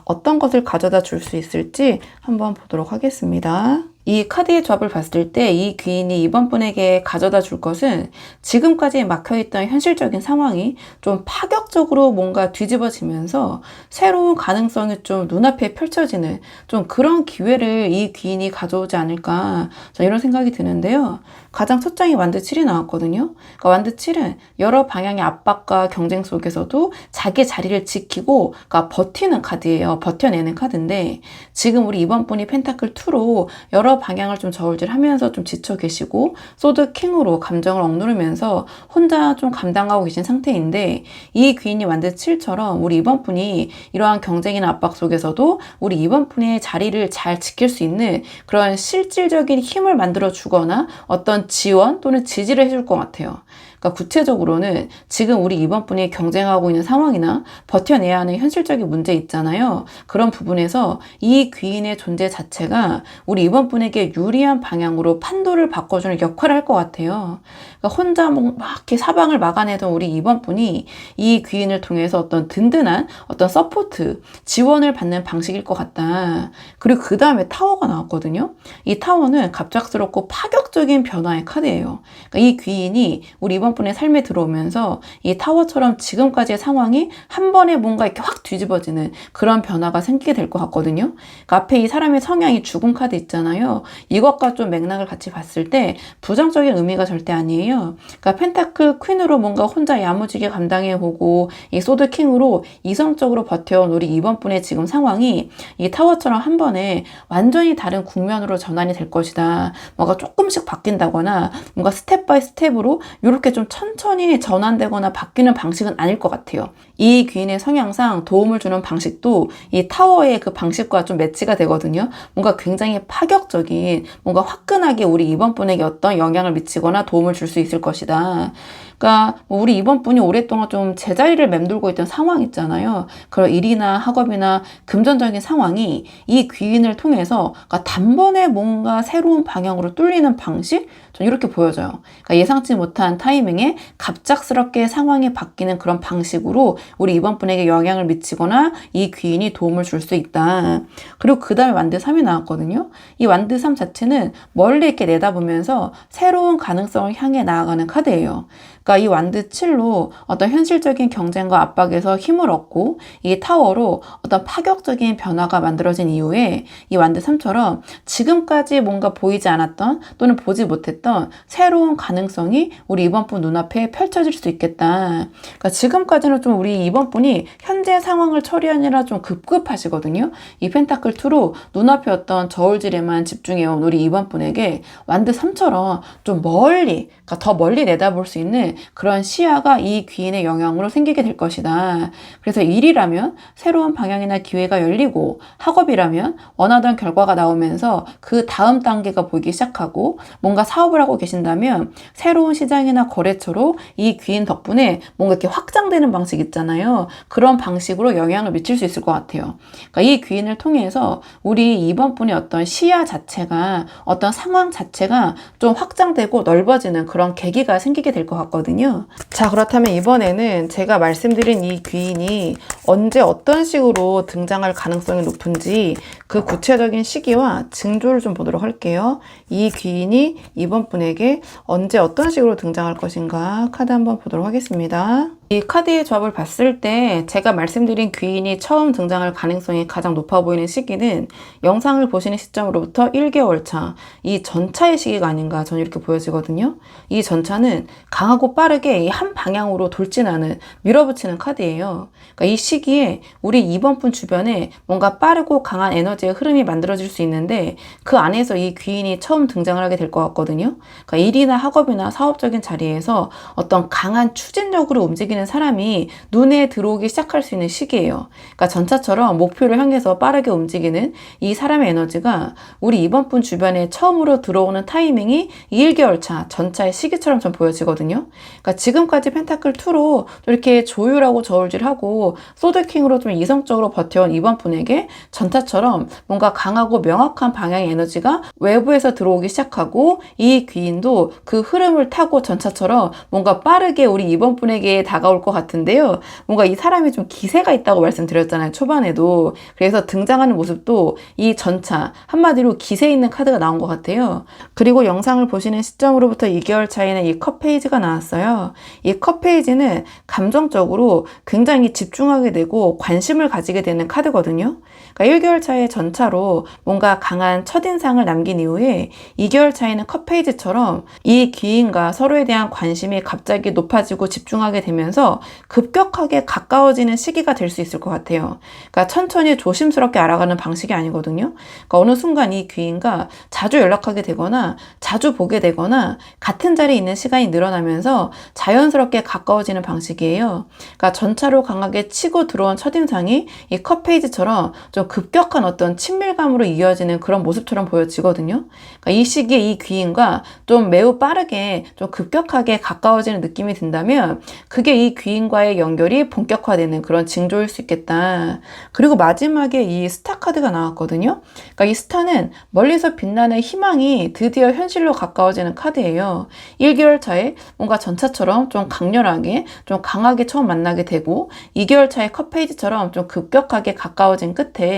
어떤 것을 가져다 줄 수 있을지 한번 보도록 하겠습니다. 이 카드의 조합을 봤을 때 이 귀인이 이번 분에게 가져다 줄 것은 지금까지 막혀있던 현실적인 상황이 좀 파격적으로 뭔가 뒤집어지면서 새로운 가능성이 좀 눈앞에 펼쳐지는 좀 그런 기회를 이 귀인이 가져오지 않을까 이런 생각이 드는데요. 가장 첫 장이 완드 7이 나왔거든요. 그러니까 완드 7은 여러 방향의 압박과 경쟁 속에서도 자기 자리를 지키고 그러니까 버티는 카드예요. 버텨내는 카드인데 지금 우리 이번 분이 펜타클 2로 여러 방향을 좀 저울질하면서 좀 지쳐 계시고 소드 킹으로 감정을 억누르면서 혼자 좀 감당하고 계신 상태인데 이 귀인이 완드 7처럼 우리 이번 분이 이러한 경쟁이나 압박 속에서도 우리 이번 분의 자리를 잘 지킬 수 있는 그런 실질적인 힘을 만들어 주거나 어떤 지원 또는 지지를 해줄 것 같아요. 그러니까 구체적으로는 지금 우리 이번 분이 경쟁하고 있는 상황이나 버텨내야 하는 현실적인 문제 있잖아요. 그런 부분에서 이 귀인의 존재 자체가 우리 이번 분에게 유리한 방향으로 판도를 바꿔주는 역할을 할 것 같아요. 그러니까 혼자 막 이렇게 사방을 막아내던 우리 이번 분이 이 귀인을 통해서 어떤 든든한 어떤 서포트, 지원을 받는 방식일 것 같다. 그리고 그 다음에 타워가 나왔거든요. 이 타워는 갑작스럽고 파격적인 변화의 카드예요. 그러니까 이 귀인이 우리 이번 분의 삶에 들어오면서 이 타워처럼 지금까지의 상황이 한 번에 뭔가 이렇게 확 뒤집어지는 그런 변화가 생기게 될 것 같거든요. 그러니까 앞에 이 사람의 성향이 죽음 카드 있잖아요. 이것과 좀 맥락을 같이 봤을 때 부정적인 의미가 절대 아니에요. 그러니까 펜타클 퀸으로 뭔가 혼자 야무지게 감당해보고 이 소드 킹으로 이성적으로 버텨온 우리 이번 분의 지금 상황이 이 타워처럼 한 번에 완전히 다른 국면으로 전환이 될 것이다. 뭔가 조금씩 바뀐다거나 뭔가 스텝 바이 스텝으로 이렇게 좀 천천히 전환되거나 바뀌는 방식은 아닐 것 같아요. 이 귀인의 성향상 도움을 주는 방식도 이 타워의 그 방식과 좀 매치가 되거든요. 뭔가 굉장히 파격적인, 뭔가 화끈하게 우리 이번 분에게 어떤 영향을 미치거나 도움을 줄 수 있을 것이다. 그러니까 우리 이번 분이 오랫동안 좀 제자리를 맴돌고 있던 상황 있잖아요. 그런 일이나 학업이나 금전적인 상황이 이 귀인을 통해서 그러니까 단번에 뭔가 새로운 방향으로 뚫리는 방식? 전 이렇게 보여져요. 그러니까 예상치 못한 타이밍에 갑작스럽게 상황이 바뀌는 그런 방식으로 우리 이번 분에게 영향을 미치거나 이 귀인이 도움을 줄 수 있다. 그리고 그 다음에 완드 3이 나왔거든요. 이 완드 3 자체는 멀리 이렇게 내다보면서 새로운 가능성을 향해 나아가는 카드예요. 그러니까 그러니까 이 완드 7로 어떤 현실적인 경쟁과 압박에서 힘을 얻고 이 타워로 어떤 파격적인 변화가 만들어진 이후에 이 완드 3처럼 지금까지 뭔가 보이지 않았던 또는 보지 못했던 새로운 가능성이 우리 이번 분 눈앞에 펼쳐질 수 있겠다. 그러니까 지금까지는 좀 우리 이번 분이 현재 상황을 처리하느라 좀 급급하시거든요. 이 펜타클 2로 눈앞에 어떤 저울질에만 집중해온 우리 이번 분에게 완드 3처럼 좀 멀리, 그러니까 더 멀리 내다볼 수 있는 그런 시야가 이 귀인의 영향으로 생기게 될 것이다. 그래서 일이라면 새로운 방향이나 기회가 열리고, 학업이라면 원하던 결과가 나오면서 그 다음 단계가 보이기 시작하고, 뭔가 사업을 하고 계신다면 새로운 시장이나 거래처로 이 귀인 덕분에 뭔가 이렇게 확장되는 방식 있잖아요. 그런 방식으로 영향을 미칠 수 있을 것 같아요. 그러니까 이 귀인을 통해서 우리 이번 분의 어떤 시야 자체가, 어떤 상황 자체가 좀 확장되고 넓어지는 그런 계기가 생기게 될 것 같거든요. 자, 그렇다면 이번에는 제가 말씀드린 이 귀인이 언제 어떤 식으로 등장할 가능성이 높은지 그 구체적인 시기와 징조를 좀 보도록 할게요. 이 귀인이 이번 분에게 언제 어떤 식으로 등장할 것인가 카드 한번 보도록 하겠습니다. 이 카드의 조합을 봤을 때 제가 말씀드린 귀인이 처음 등장할 가능성이 가장 높아 보이는 시기는 영상을 보시는 시점으로부터 1개월 차, 이 전차의 시기가 아닌가 저는 이렇게 보여지거든요. 이 전차는 강하고 빠르게 이 한 방향으로 돌진하는, 밀어붙이는 카드예요. 그러니까 이 시기에 우리 이번 분 주변에 뭔가 빠르고 강한 에너지의 흐름이 만들어질 수 있는데 그 안에서 이 귀인이 처음 등장을 하게 될 것 같거든요. 그러니까 일이나 학업이나 사업적인 자리에서 어떤 강한 추진력으로 움직이는 사람이 눈에 들어오기 시작할 수 있는 시기예요. 그러니까 전차처럼 목표를 향해서 빠르게 움직이는 이 사람의 에너지가 우리 이번 분 주변에 처음으로 들어오는 타이밍이 1개월 차 전차의 시기처럼 좀 보여지거든요. 그러니까 지금까지 펜타클 2로 이렇게 조율하고 저울질하고 소드킹으로 좀 이성적으로 버텨온 이번 분에게 전차처럼 뭔가 강하고 명확한 방향의 에너지가 외부에서 들어오기 시작하고, 이 귀인도 그 흐름을 타고 전차처럼 뭔가 빠르게 우리 이번 분에게 다가올 것 같은데요. 뭔가 이 사람이 좀 기세가 있다고 말씀드렸잖아요, 초반에도. 그래서 등장하는 모습도 이 전차, 한마디로 기세 있는 카드가 나온 것 같아요. 그리고 영상을 보시는 시점으로부터 2개월 차이는 이 컵 페이지가 나왔어요. 이 컵 페이지는 감정적으로 굉장히 집중하게 되고 관심을 가지게 되는 카드거든요. 그러니까 1개월 차의 전차로 뭔가 강한 첫인상을 남긴 이후에 2개월 차이는 컵 페이지처럼 이 귀인과 서로에 대한 관심이 갑자기 높아지고 집중하게 되면서 급격하게 가까워지는 시기가 될 수 있을 것 같아요. 그러니까 천천히 조심스럽게 알아가는 방식이 아니거든요. 그러니까 어느 순간 이 귀인과 자주 연락하게 되거나 자주 보게 되거나 같은 자리에 있는 시간이 늘어나면서 자연스럽게 가까워지는 방식이에요. 그러니까 전차로 강하게 치고 들어온 첫인상이 이 컵 페이지처럼 좀 급격한 어떤 친밀감으로 이어지는 그런 모습처럼 보여지거든요. 그러니까 이 시기에 이 귀인과 좀 매우 빠르게 좀 급격하게 가까워지는 느낌이 든다면 그게 이 귀인과의 연결이 본격화되는 그런 징조일 수 있겠다. 그리고 마지막에 이 스타 카드가 나왔거든요. 그러니까 이 스타는 멀리서 빛나는 희망이 드디어 현실로 가까워지는 카드예요. 1개월 차에 뭔가 전차처럼 좀 강렬하게, 좀 강하게 처음 만나게 되고 2개월 차의 컵 페이지처럼 좀 급격하게 가까워진 끝에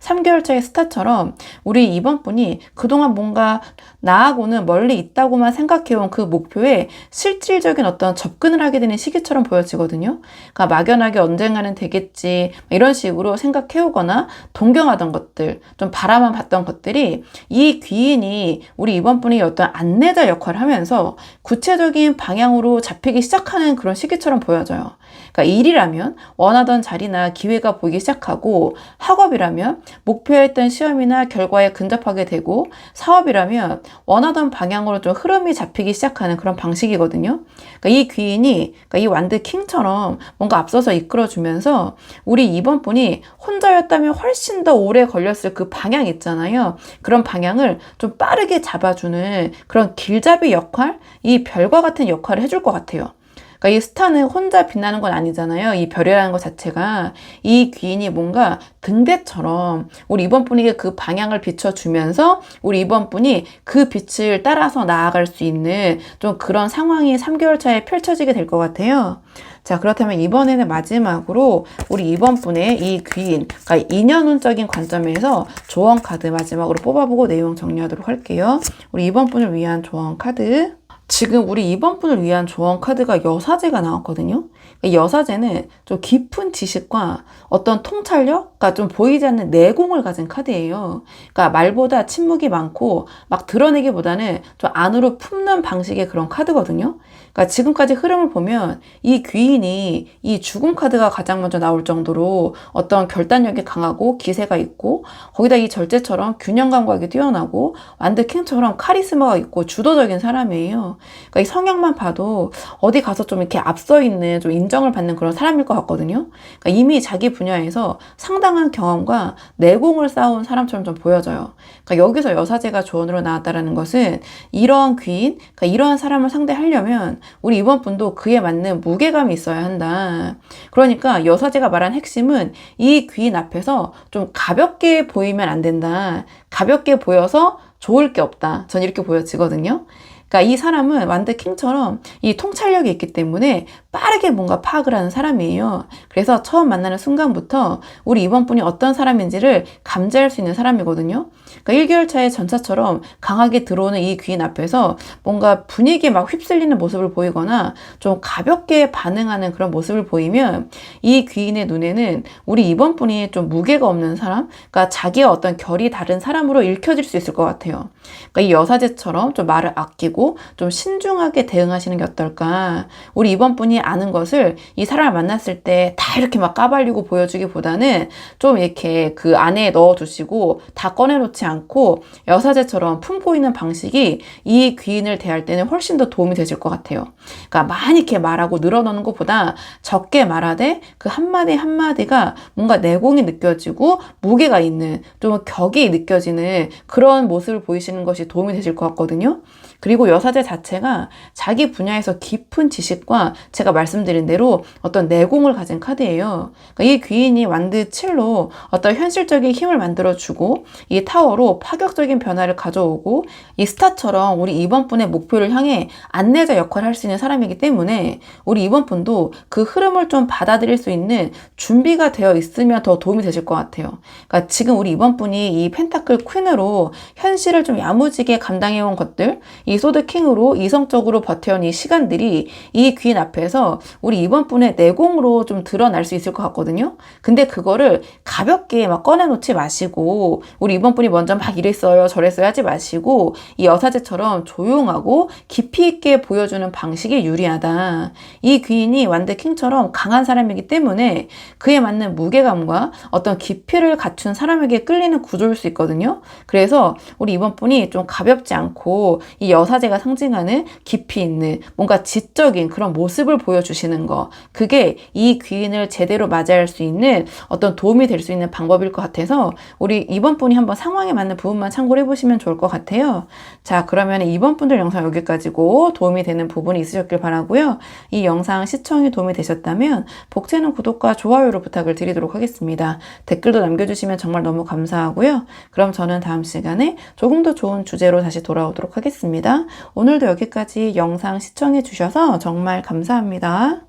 3개월 차의 스타처럼 우리 이번 분이 그동안 뭔가 나하고는 멀리 있다고만 생각해온 그 목표에 실질적인 어떤 접근을 하게 되는 시기처럼 보여지거든요. 그러니까 막연하게 언젠가는 되겠지 이런 식으로 생각해오거나 동경하던 것들, 좀 바라만 봤던 것들이 이 귀인이 우리 이번 분이 어떤 안내자 역할을 하면서 구체적인 방향으로 잡히기 시작하는 그런 시기처럼 보여져요. 그러니까 일이라면 원하던 자리나 기회가 보이기 시작하고, 학업이라면 목표했던 시험이나 결과에 근접하게 되고, 사업이라면 원하던 방향으로 좀 흐름이 잡히기 시작하는 그런 방식이거든요. 그러니까 이 귀인이, 그러니까 이 완드 킹처럼 뭔가 앞서서 이끌어주면서 우리 이번 분이 혼자였다면 훨씬 더 오래 걸렸을 그 방향 있잖아요. 그런 방향을 좀 빠르게 잡아주는 그런 길잡이 역할, 이 별과 같은 역할을 해줄 것 같아요. 그러니까 이 스타는 혼자 빛나는 건 아니잖아요. 이 별이라는 것 자체가. 이 귀인이 뭔가 등대처럼 우리 이번 분에게 그 방향을 비춰주면서 우리 이번 분이 그 빛을 따라서 나아갈 수 있는 좀 그런 상황이 3개월 차에 펼쳐지게 될 것 같아요. 자, 그렇다면 이번에는 마지막으로 우리 이번 분의 이 귀인, 그러니까 인연운적인 관점에서 조언 카드 마지막으로 뽑아보고 내용 정리하도록 할게요. 우리 이번 분을 위한 조언 카드. 지금 우리 이번 분을 위한 조언 카드가 여사제가 나왔거든요. 이 여사제는 좀 깊은 지식과 어떤 통찰력, 그러니까 좀 보이지 않는 내공을 가진 카드예요. 그러니까 말보다 침묵이 많고 막 드러내기보다는 좀 안으로 품는 방식의 그런 카드거든요. 그러니까 지금까지 흐름을 보면 이 귀인이 이 죽음 카드가 가장 먼저 나올 정도로 어떤 결단력이 강하고 기세가 있고, 거기다 이 절제처럼 균형 감각이 뛰어나고 완드 킹처럼 카리스마가 있고 주도적인 사람이에요. 그러니까 이 성향만 봐도 어디 가서 좀 이렇게 앞서 있는, 좀 인정을 받는 그런 사람일 것 같거든요. 그러니까 이미 자기 분야에서 상당한 경험과 내공을 쌓아온 사람처럼 좀 보여져요. 그러니까 여기서 여사제가 조언으로 나왔다라는 것은 이러한 귀인, 그러니까 이러한 사람을 상대하려면 우리 이번 분도 그에 맞는 무게감이 있어야 한다. 그러니까 여사제가 말한 핵심은 이 귀인 앞에서 좀 가볍게 보이면 안 된다. 가볍게 보여서 좋을 게 없다. 전 이렇게 보여지거든요. 그러니까 이 사람은 완드 킹처럼 이 통찰력이 있기 때문에 빠르게 뭔가 파악을 하는 사람이에요. 그래서 처음 만나는 순간부터 우리 이번 분이 어떤 사람인지를 감지할 수 있는 사람이거든요. 그러니까 1개월 차의 전차처럼 강하게 들어오는 이 귀인 앞에서 뭔가 분위기에 막 휩쓸리는 모습을 보이거나 좀 가볍게 반응하는 그런 모습을 보이면 이 귀인의 눈에는 우리 이번 분이 좀 무게가 없는 사람, 그러니까 자기와 어떤 결이 다른 사람으로 읽혀질 수 있을 것 같아요. 그러니까 이 여사제처럼 좀 말을 아끼고 좀 신중하게 대응하시는 게 어떨까. 우리 이번 분이 아는 것을 이 사람을 만났을 때 다 이렇게 막 까발리고 보여주기보다는 좀 이렇게 그 안에 넣어두시고 다 꺼내놓지 않고 여사제처럼 품고 있는 방식이 이 귀인을 대할 때는 훨씬 더 도움이 되실 것 같아요. 그러니까 많이 이렇게 말하고 늘어놓는 것보다 적게 말하되 그 한마디 한마디가 뭔가 내공이 느껴지고 무게가 있는, 좀 격이 느껴지는 그런 모습을 보이시는 것이 도움이 되실 것 같거든요. 그리고 여사제 자체가 자기 분야에서 깊은 지식과 제가 말씀드린 대로 어떤 내공을 가진 카드예요. 그러니까 이 귀인이 완드 7로 어떤 현실적인 힘을 만들어주고 이 타워로 파격적인 변화를 가져오고 이 스타처럼 우리 이번 분의 목표를 향해 안내자 역할을 할 수 있는 사람이기 때문에 우리 이번 분도 그 흐름을 좀 받아들일 수 있는 준비가 되어 있으면 더 도움이 되실 것 같아요. 그러니까 지금 우리 이번 분이 이 펜타클 퀸으로 현실을 좀 야무지게 감당해온 것들, 이 소드 킹으로 이성적으로 버텨온 이 시간들이 이 귀인 앞에서 우리 이번 분의 내공으로 좀 드러날 수 있을 것 같거든요. 근데 그거를 가볍게 막 꺼내놓지 마시고 우리 이번 분이 먼저 막 이랬어요 저랬어요 하지 마시고 이 여사제처럼 조용하고 깊이 있게 보여주는 방식이 유리하다. 이 귀인이 완드 킹처럼 강한 사람이기 때문에 그에 맞는 무게감과 어떤 깊이를 갖춘 사람에게 끌리는 구조일 수 있거든요. 그래서 우리 이번 분이 좀 가볍지 않고 이 여사제가 상징하는 깊이 있는 뭔가 지적인 그런 모습을 보여주시는 거, 그게 이 귀인을 제대로 맞이할 수 있는 어떤 도움이 될 수 있는 방법일 것 같아서 우리 이번 분이 한번 상황에 맞는 부분만 참고를 해보시면 좋을 것 같아요. 자, 그러면 이번 분들 영상 여기까지고 도움이 되는 부분이 있으셨길 바라고요. 이 영상 시청이 도움이 되셨다면 복채는 구독과 좋아요로 부탁을 드리도록 하겠습니다. 댓글도 남겨주시면 정말 너무 감사하고요. 그럼 저는 다음 시간에 조금 더 좋은 주제로 다시 돌아오도록 하겠습니다. 오늘도 여기까지 영상 시청해 주셔서 정말 감사합니다.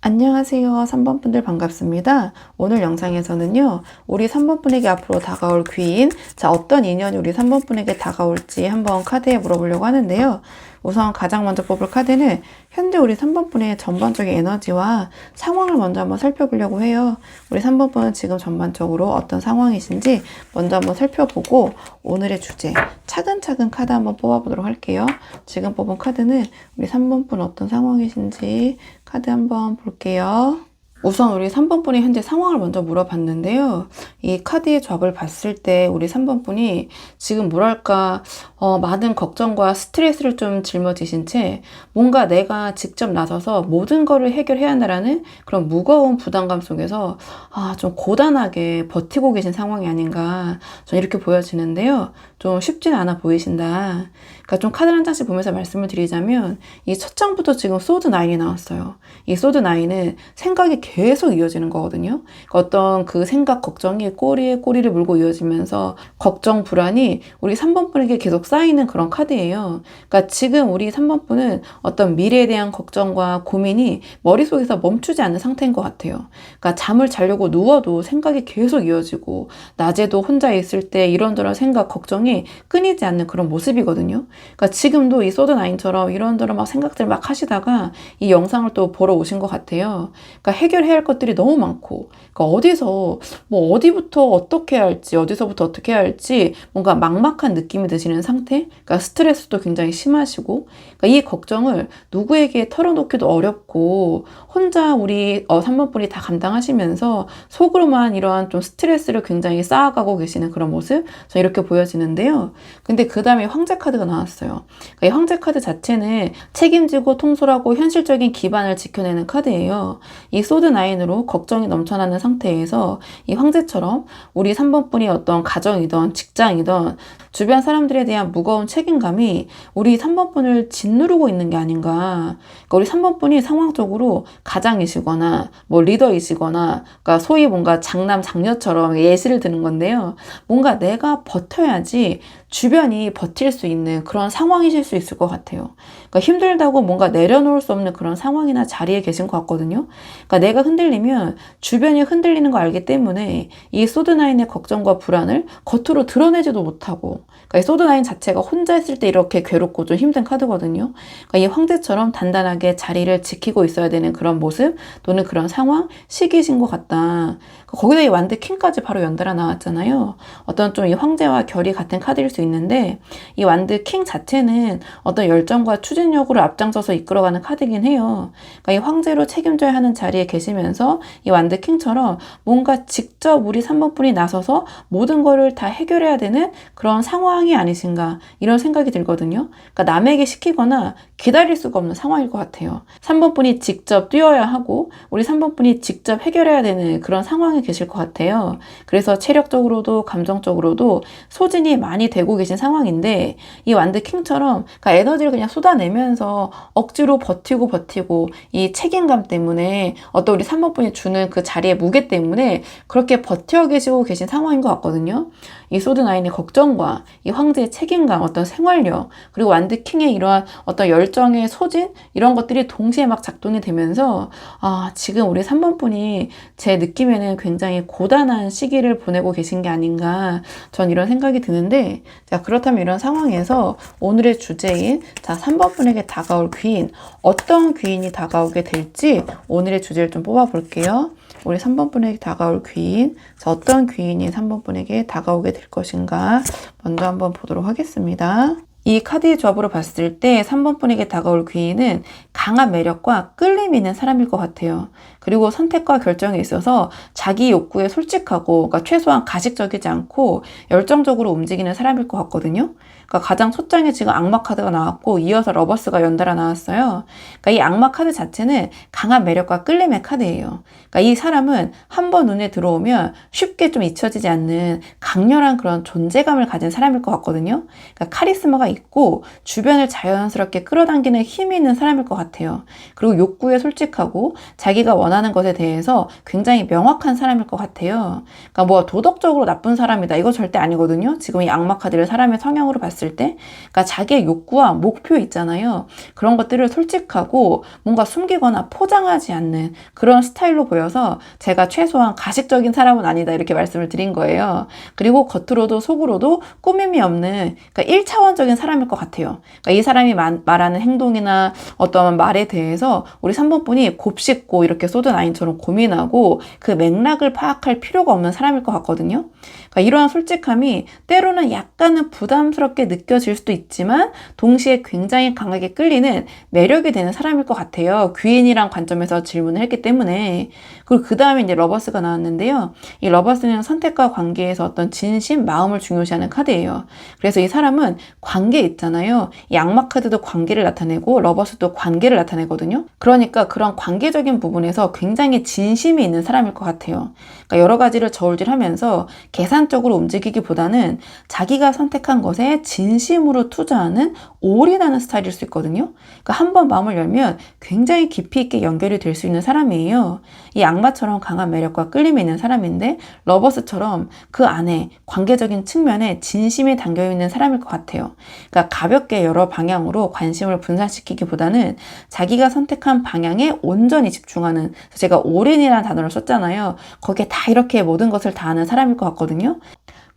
안녕하세요. 3번 분들 반갑습니다. 오늘 영상에서는요, 우리 3번 분에게 앞으로 다가올 귀인, 자, 어떤 인연이 우리 3번 분에게 다가올지 한번 카드에 물어보려고 하는데요. 우선 가장 먼저 뽑을 카드는 현재 우리 3번 분의 전반적인 에너지와 상황을 먼저 한번 살펴보려고 해요. 우리 3번 분은 지금 전반적으로 어떤 상황이신지 먼저 한번 살펴보고 오늘의 주제 차근차근 카드 한번 뽑아보도록 할게요. 지금 뽑은 카드는 우리 3번 분 어떤 상황이신지 카드 한번 볼게요. 우선 우리 3번 분이 현재 상황을 먼저 물어봤는데요. 이 카드의 조합을 봤을 때 우리 3번 분이 지금 뭐랄까 많은 걱정과 스트레스를 좀 짊어지신 채 뭔가 내가 직접 나서서 모든 거를 해결해야 한다라는 그런 무거운 부담감 속에서 좀 고단하게 버티고 계신 상황이 아닌가 저는 이렇게 보여지는데요. 좀 쉽지는 않아 보이신다. 그러니까 좀 카드 한 장씩 보면서 말씀을 드리자면 이 첫 장부터 지금 소드 9이 나왔어요. 이 소드 9은 생각이 계속 이어지는 거거든요. 그러니까 어떤 그 생각, 걱정이 꼬리에 꼬리를 물고 이어지면서 걱정, 불안이 우리 3번 분에게 계속 쌓이는 그런 카드예요. 그러니까 지금 우리 3번 분은 어떤 미래에 대한 걱정과 고민이 머릿속에서 멈추지 않는 상태인 것 같아요. 그러니까 잠을 자려고 누워도 생각이 계속 이어지고 낮에도 혼자 있을 때 이런저런 생각, 걱정이 끊이지 않는 그런 모습이거든요. 그러니까 지금도 이 소드9처럼 이런저런 막 생각들 막 하시다가 이 영상을 또 보러 오신 것 같아요. 그러니까 해결해야 할 것들이 너무 많고, 그러니까 어디서 뭐 어디부터 어떻게 해야 할지, 어디서부터 어떻게 해야 할지 뭔가 막막한 느낌이 드시는 상태. 그러니까 스트레스도 굉장히 심하시고, 그러니까 이 걱정을 누구에게 털어놓기도 어렵고 혼자 우리 3번 분이 다 감당하시면서 속으로만 이러한 좀 스트레스를 굉장히 쌓아가고 계시는 그런 모습, 저 이렇게 보여지는데요. 근데 그 다음에 황제 카드가 나왔어요. 그러니까 이 황제 카드 자체는 책임지고 통솔하고 현실적인 기반을 지켜내는 카드예요. 이 소드9으로 걱정이 넘쳐나는 상태에서 이 황제처럼 우리 3번 분이 어떤 가정이든 직장이든 주변 사람들에 대한 무거운 책임감이 우리 3번 분을 짓누르고 있는 게 아닌가. 그러니까 우리 3번 분이 상황적으로 가장이시거나 뭐 리더이시거나, 그러니까 소위 뭔가 장남 장녀처럼 예시를 드는 건데요. 뭔가 내가 버텨야지 주변이 버틸 수 있는 그런 상황이실 수 있을 것 같아요. 그러니까 힘들다고 뭔가 내려놓을 수 없는 그런 상황이나 자리에 계신 것 같거든요. 그러니까 내가 흔들리면 주변이 흔들리는 거 알기 때문에 이 소드9의 걱정과 불안을 겉으로 드러내지도 못하고, 그러니까 이 소드9 자체가 혼자 있을 때 이렇게 괴롭고 좀 힘든 카드거든요. 그러니까 이 황제처럼 단단하게 자리를 지키고 있어야 되는 그런 모습 또는 그런 상황, 시기신 것 같다. 거기다 이 완드 킹까지 바로 연달아 나왔잖아요. 어떤 좀 이 황제와 결이 같은 카드일 수 있는데, 이 완드 킹 자체는 어떤 열정과 추진력으로 앞장서서 이끌어가는 카드긴 해요. 그러니까 이 황제로 책임져야 하는 자리에 계시면서 이 완드 킹처럼 뭔가 직접 우리 3번 분이 나서서 모든 거를 다 해결해야 되는 그런 상황이 아니신가, 이런 생각이 들거든요. 그러니까 남에게 시키거나 기다릴 수가 없는 상황일 것 같아요. 3번 분이 직접 뛰어야 하고 우리 3번 분이 직접 해결해야 되는 그런 상황에 계실 것 같아요. 그래서 체력적으로도 감정적으로도 소진이 많이 되고 계신 상황인데, 이 완드 킹처럼 그러니까 에너지를 그냥 쏟아내면서 억지로 버티고 이 책임감 때문에 어떤 우리 3번 분이 주는 그 자리의 무게 때문에 그렇게 버텨 계시고 계신 상황인 것 같거든요. 이 소드9의 걱정과 이 황제의 책임감, 어떤 생활력, 그리고 완드 킹의 이러한 어떤 열정의 소진, 이런 것들이 동시에 막 작동이 되면서 지금 우리 3번 분이 제 느낌에는 굉장히 고단한 시기를 보내고 계신 게 아닌가, 전 이런 생각이 드는데, 자, 그렇다면 이런 상황에서 오늘의 주제인 3번 분에게 다가올 귀인, 어떤 귀인이 다가오게 될지 오늘의 주제를 좀 뽑아 볼게요. 우리 3번 분에게 다가올 귀인, 어떤 귀인이 3번 분에게 다가오게 될 것인가 먼저 한번 보도록 하겠습니다. 이 카드의 조합으로 봤을 때 3번 분에게 다가올 귀인은 강한 매력과 끌림이 있는 사람일 것 같아요. 그리고 선택과 결정에 있어서 자기 욕구에 솔직하고, 그러니까 최소한 가식적이지 않고 열정적으로 움직이는 사람일 것 같거든요. 그러니까 가장 초장에 지금 악마 카드가 나왔고 이어서 러버스가 연달아 나왔어요. 그러니까 이 악마 카드 자체는 강한 매력과 끌림의 카드예요. 그러니까 이 사람은 한번 눈에 들어오면 쉽게 좀 잊혀지지 않는 강렬한 그런 존재감을 가진 사람일 것 같거든요. 그러니까 카리스마가 있고 주변을 자연스럽게 끌어당기는 힘이 있는 사람일 것 같아요. 그리고 욕구에 솔직하고 자기가 원하는 것에 대해서 굉장히 명확한 사람일 것 같아요. 그러니까 뭐 도덕적으로 나쁜 사람이다, 이거 절대 아니거든요. 지금 이 악마 카드를 사람의 성향으로 봤을 때, 그러니까 자기의 욕구와 목표 있잖아요. 그런 것들을 솔직하고 뭔가 숨기거나 포장하지 않는 그런 스타일로 보여서 제가 최소한 가식적인 사람은 아니다, 이렇게 말씀을 드린 거예요. 그리고 겉으로도 속으로도 꾸밈이 없는, 그러니까 1차원적인 사람일 것 같아요. 그러니까 이 사람이 말하는 행동이나 어떤 말에 대해서 우리 3번 분이 곱씹고 이렇게 소드9처럼 고민하고 그 맥락을 파악할 필요가 없는 사람일 것 같거든요. 그러니까 이러한 솔직함이 때로는 약간은 부담스럽게 느껴질 수도 있지만 동시에 굉장히 강하게 끌리는 매력이 되는 사람일 것 같아요. 귀인이란 관점에서 질문을 했기 때문에. 그리고 그 다음에 이제 러버스가 나왔는데요. 이 러버스는 선택과 관계에서 어떤 진심, 마음을 중요시하는 카드예요. 그래서 이 사람은 관계 있잖아요. 이 악마 카드도 관계를 나타내고 러버스도 관계를 나타내거든요. 그러니까 그런 관계적인 부분에서 굉장히 진심이 있는 사람일 것 같아요. 그러니까 여러 가지를 저울질하면서 계산적으로 움직이기보다는 자기가 선택한 것에 진심으로 투자하는 올인하는 스타일일 수 있거든요. 그러니까 한번 마음을 열면 굉장히 깊이 있게 연결이 될 수 있는 사람이에요. 이 악마처럼 강한 매력과 끌림이 있는 사람인데 러버스처럼 그 안에 관계적인 측면에 진심이 담겨 있는 사람일 것 같아요. 그러니까 가볍게 여러 방향으로 관심을 분산시키기보다는 자기가 선택한 방향에 온전히 집중하는, 제가 올인이라는 단어를 썼잖아요. 거기에 다 이렇게 모든 것을 다 하는 사람일 것 같거든요.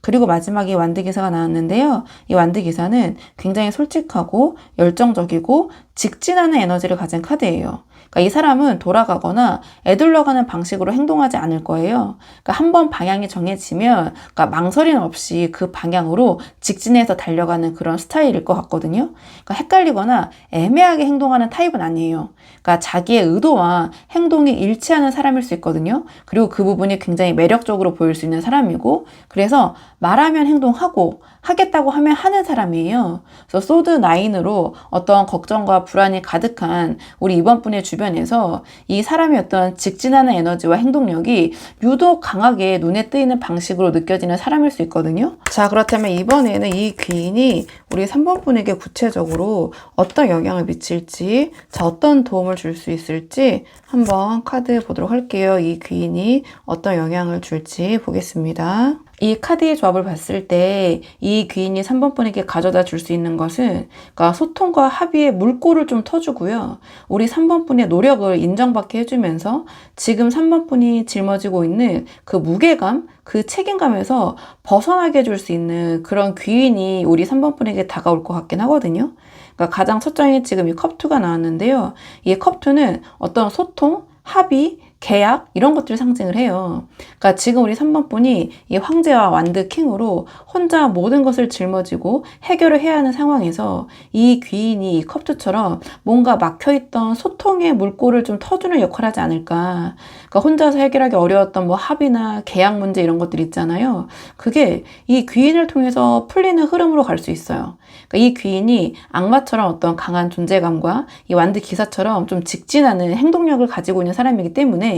그리고 마지막에 완드 기사가 나왔는데요. 이 완드 기사는 굉장히 솔직하고 열정적이고 직진하는 에너지를 가진 카드예요. 그러니까 이 사람은 돌아가거나 에둘러가는 방식으로 행동하지 않을 거예요. 그러니까 한번 방향이 정해지면 그러니까 망설임 없이 그 방향으로 직진해서 달려가는 그런 스타일일 것 같거든요. 그러니까 헷갈리거나 애매하게 행동하는 타입은 아니에요. 그러니까 자기의 의도와 행동이 일치하는 사람일 수 있거든요. 그리고 그 부분이 굉장히 매력적으로 보일 수 있는 사람이고, 그래서 말하면 행동하고 하겠다고 하면 하는 사람이에요. 그래서 소드 9으로 어떤 걱정과 불안이 가득한 우리 이번 분의 주변에서 이 사람의 어떤 직진하는 에너지와 행동력이 유독 강하게 눈에 띄는 방식으로 느껴지는 사람일 수 있거든요. 자, 그렇다면 이번에는 이 귀인이 우리 3번 분에게 구체적으로 어떤 영향을 미칠지, 자, 어떤 도움을 줄 수 있을지 한번 카드 보도록 할게요. 이 귀인이 어떤 영향을 줄지 보겠습니다. 이 카드의 조합을 봤을 때 이 귀인이 3번 분에게 가져다 줄 수 있는 것은, 그러니까 소통과 합의의 물꼬를 좀 터주고요. 우리 3번 분의 노력을 인정받게 해주면서 지금 3번 분이 짊어지고 있는 그 무게감, 그 책임감에서 벗어나게 해줄 수 있는 그런 귀인이 우리 3번 분에게 다가올 것 같긴 하거든요. 그러니까 가장 첫 장에 지금 이 컵2가 나왔는데요. 이 컵2는 어떤 소통, 합의, 계약 이런 것들을 상징을 해요. 그러니까 지금 우리 3번 분이 이 황제와 완드 킹으로 혼자 모든 것을 짊어지고 해결을 해야 하는 상황에서 이 귀인이 이 컵2처럼 뭔가 막혀있던 소통의 물꼬를 좀 터주는 역할을 하지 않을까. 그러니까 혼자서 해결하기 어려웠던 뭐 합의나 계약 문제 이런 것들 있잖아요. 그게 이 귀인을 통해서 풀리는 흐름으로 갈 수 있어요. 그러니까 이 귀인이 악마처럼 어떤 강한 존재감과 이 완드 기사처럼 좀 직진하는 행동력을 가지고 있는 사람이기 때문에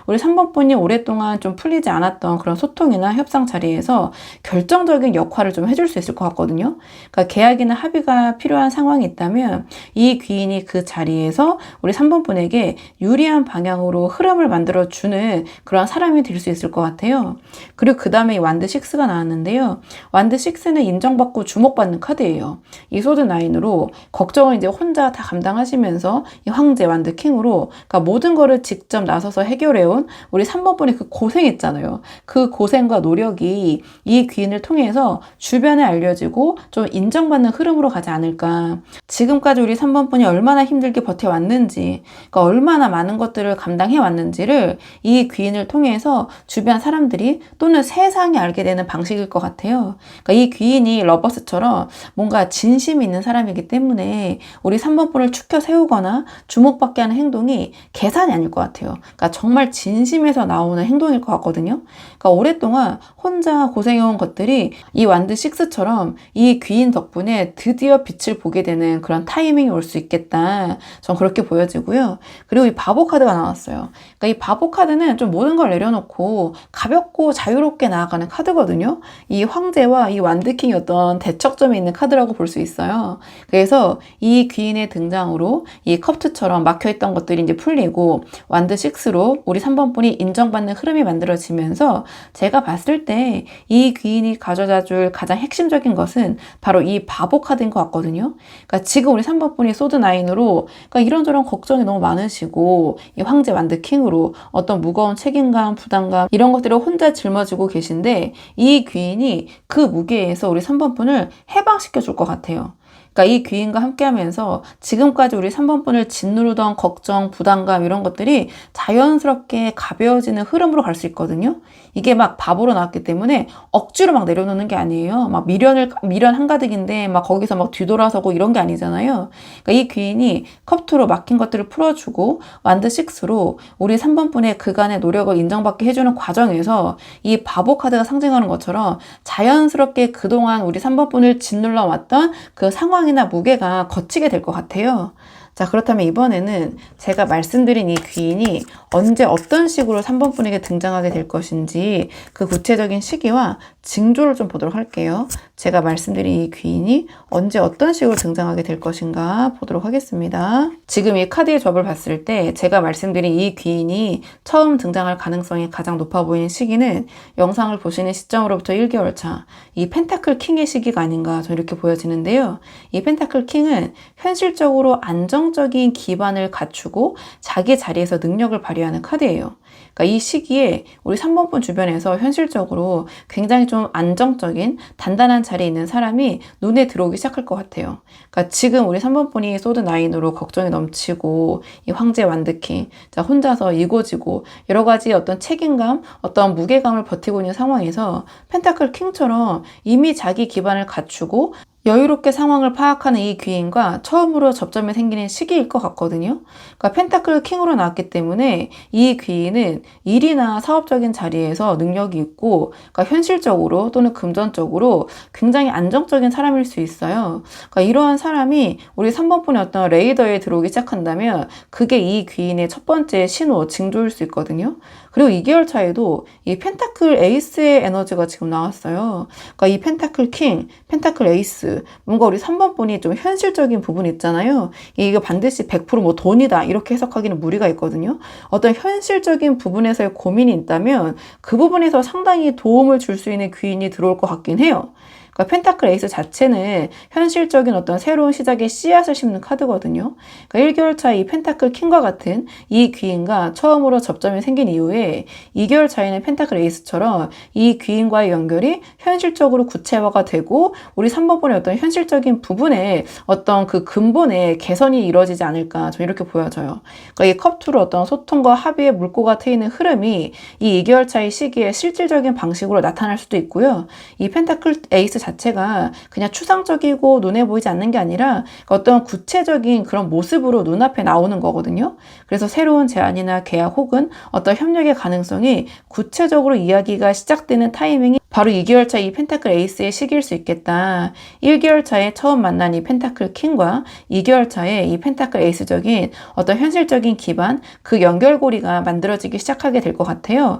우리 3번 분이 오랫동안 좀 풀리지 않았던 그런 소통이나 협상 자리에서 결정적인 역할을 좀 해줄 수 있을 것 같거든요. 그러니까 계약이나 합의가 필요한 상황이 있다면 이 귀인이 그 자리에서 우리 3번 분에게 유리한 방향으로 흐름을 만들어주는 그런 사람이 될 수 있을 것 같아요. 그리고 그 다음에 이 완드 6가 나왔는데요. 완드 6는 인정받고 주목받는 카드예요. 이 소드 9으로 걱정을 이제 혼자 다 감당하시면서 이 황제 완드 킹으로, 그러니까 모든 거를 직접 나서서 해결해온 우리 3번 분의 그 고생 있잖아요. 그 고생과 노력이 이 귀인을 통해서 주변에 알려지고 좀 인정받는 흐름으로 가지 않을까. 지금까지 우리 3번 분이 얼마나 힘들게 버텨왔는지, 그러니까 얼마나 많은 것들을 감당해 왔는지를 이 귀인을 통해서 주변 사람들이 또는 세상이 알게 되는 방식일 것 같아요. 그러니까 이 귀인이 러버스처럼 뭔가 진심이 있는 사람이기 때문에 우리 3번 분을 추켜 세우거나 주목받게 하는 행동이 계산이 아닐 것 같아요. 그러니까 정말 진심에서 나오는 행동일 것 같거든요. 그러니까 오랫동안 혼자 고생해온 것들이 이 완드 6처럼 이 귀인 덕분에 드디어 빛을 보게 되는 그런 타이밍이 올 수 있겠다. 전 그렇게 보여지고요. 그리고 이 바보 카드가 나왔어요. 그러니까 이 바보 카드는 좀 모든 걸 내려놓고 가볍고 자유롭게 나아가는 카드거든요. 이 황제와 이 완드킹이 어떤 대척점에 있는 카드라고 볼 수 있어요. 그래서 이 귀인의 등장으로 이 컵2처럼 막혀있던 것들이 이제 풀리고 완드 6로 우리 3번 분이 인정받는 흐름이 만들어지면서 제가 봤을 때 이 귀인이 가져다 줄 가장 핵심적인 것은 바로 이 바보 카드인 것 같거든요. 그러니까 지금 우리 3번 분이 소드 9으로 그러니까 이런저런 걱정이 너무 많으시고 이 황제 완드 킹으로 어떤 무거운 책임감, 부담감 이런 것들을 혼자 짊어지고 계신데 이 귀인이 그 무게에서 우리 3번 분을 해방시켜 줄 것 같아요. 그러니까 이 귀인과 함께 하면서 지금까지 우리 3번 분을 짓누르던 걱정, 부담감 이런 것들이 자연스럽게 가벼워지는 흐름으로 갈 수 있거든요. 이게 막 바보로 나왔기 때문에 억지로 막 내려놓는 게 아니에요. 막 미련 한가득인데 막 거기서 막 뒤돌아서고 이런 게 아니잖아요. 그러니까 이 귀인이 컵2로 막힌 것들을 풀어주고 완드 6로 우리 3번 분의 그간의 노력을 인정받게 해주는 과정에서 이 바보 카드가 상징하는 것처럼 자연스럽게 그동안 우리 3번 분을 짓눌러 왔던 그 상황이나 무게가 거치게 될 것 같아요. 자, 그렇다면 이번에는 제가 말씀드린 이 귀인이 언제 어떤 식으로 3번 분에게 등장하게 될 것인지 그 구체적인 시기와 징조를 좀 보도록 할게요. 제가 말씀드린 이 귀인이 언제 어떤 식으로 등장하게 될 것인가 보도록 하겠습니다. 지금 이 카드의 조합을 봤을 때 제가 말씀드린 이 귀인이 처음 등장할 가능성이 가장 높아 보이는 시기는 영상을 보시는 시점으로부터 1개월 차, 이 펜타클 킹의 시기가 아닌가 저는 이렇게 보여지는데요. 이 펜타클 킹은 현실적으로 안정적인 기반을 갖추고 자기 자리에서 능력을 발휘하는 카드예요. 그러니까 이 시기에 우리 3번분 주변에서 현실적으로 굉장히 좀 안정적인 단단한 자리에 있는 사람이 눈에 들어오기 시작할 것 같아요. 그러니까 지금 우리 3번분이 소드9으로 걱정이 넘치고 이 황제 완드킹, 자 혼자서 이고지고 여러 가지 어떤 책임감, 어떤 무게감을 버티고 있는 상황에서 펜타클 킹처럼 이미 자기 기반을 갖추고 여유롭게 상황을 파악하는 이 귀인과 처음으로 접점이 생기는 시기일 것 같거든요. 그러니까 펜타클 킹으로 나왔기 때문에 이 귀인은 일이나 사업적인 자리에서 능력이 있고, 그러니까 현실적으로 또는 금전적으로 굉장히 안정적인 사람일 수 있어요. 그러니까 이러한 사람이 우리 3번분의 어떤 레이더에 들어오기 시작한다면 그게 이 귀인의 첫 번째 신호, 징조일 수 있거든요. 그리고 2개월 차에도 이 펜타클 에이스의 에너지가 지금 나왔어요. 그러니까 이 펜타클 킹, 펜타클 에이스, 뭔가 우리 3번분이 좀 현실적인 부분 있잖아요. 이게 반드시 100% 돈이다 이렇게 해석하기는 무리가 있거든요. 어떤 현실적인 부분에서의 고민이 있다면 그 부분에서 상당히 도움을 줄 수 있는 귀인이 들어올 것 같긴 해요. 그러니까 펜타클 에이스 자체는 현실적인 어떤 새로운 시작의 씨앗을 심는 카드거든요. 그러니까 1개월 차 이 펜타클 킹과 같은 이 귀인과 처음으로 접점이 생긴 이후에 2개월 차에는 펜타클 에이스처럼 이 귀인과의 연결이 현실적으로 구체화가 되고 우리 3번분의 어떤 현실적인 부분에 어떤 그 근본의 개선이 이루어지지 않을까 저는 이렇게 보여져요. 그러니까 이 컵2로 어떤 소통과 합의의 물꼬가 트이는 흐름이 이 2개월 차의 시기에 실질적인 방식으로 나타날 수도 있고요. 이 펜타클 에이스 자체가 그냥 추상적이고 눈에 보이지 않는 게 아니라 어떤 구체적인 그런 모습으로 눈앞에 나오는 거거든요. 그래서 새로운 제안이나 계약 혹은 어떤 협력의 가능성이 구체적으로 이야기가 시작되는 타이밍이 바로 2개월 차 이 펜타클 에이스의 시기일 수 있겠다. 1개월 차에 처음 만난 이 펜타클 킹과 2개월 차에 이 펜타클 에이스적인 어떤 현실적인 기반, 그 연결고리가 만들어지기 시작하게 될 것 같아요.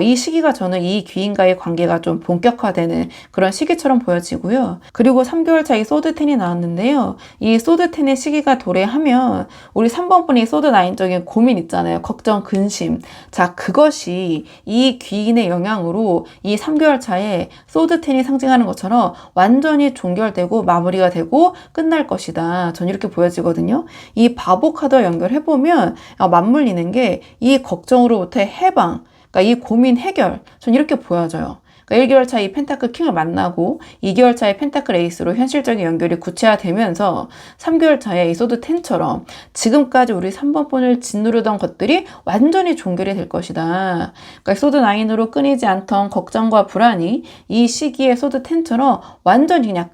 이 시기가 저는 이 귀인과의 관계가 좀 본격화되는 그런 시기처럼 보여지고요. 그리고 3개월 차 이 소드10이 나왔는데요. 이 소드10의 시기가 도래하면 우리 3번분이 소드9적인 고민 있잖아요. 걱정, 근심. 자, 그것이 이 귀인의 영향으로 이 3개월 차에 소드10이 상징하는 것처럼 완전히 종결되고 마무리가 되고 끝날 것이다. 전 이렇게 보여지거든요. 이 바보 카드와 연결해보면 맞물리는 게 이 걱정으로부터의 해방, 그러니까 이 고민 해결, 전 이렇게 보여져요. 그러니까 1개월 차 이 펜타클 킹을 만나고 2개월 차에 펜타클 에이스로 현실적인 연결이 구체화되면서 3개월 차에 이 소드 10처럼 지금까지 우리 3번분을 짓누르던 것들이 완전히 종결이 될 것이다. 그러니까 소드 9으로 끊이지 않던 걱정과 불안이 이 시기에 소드 10처럼 완전히 그냥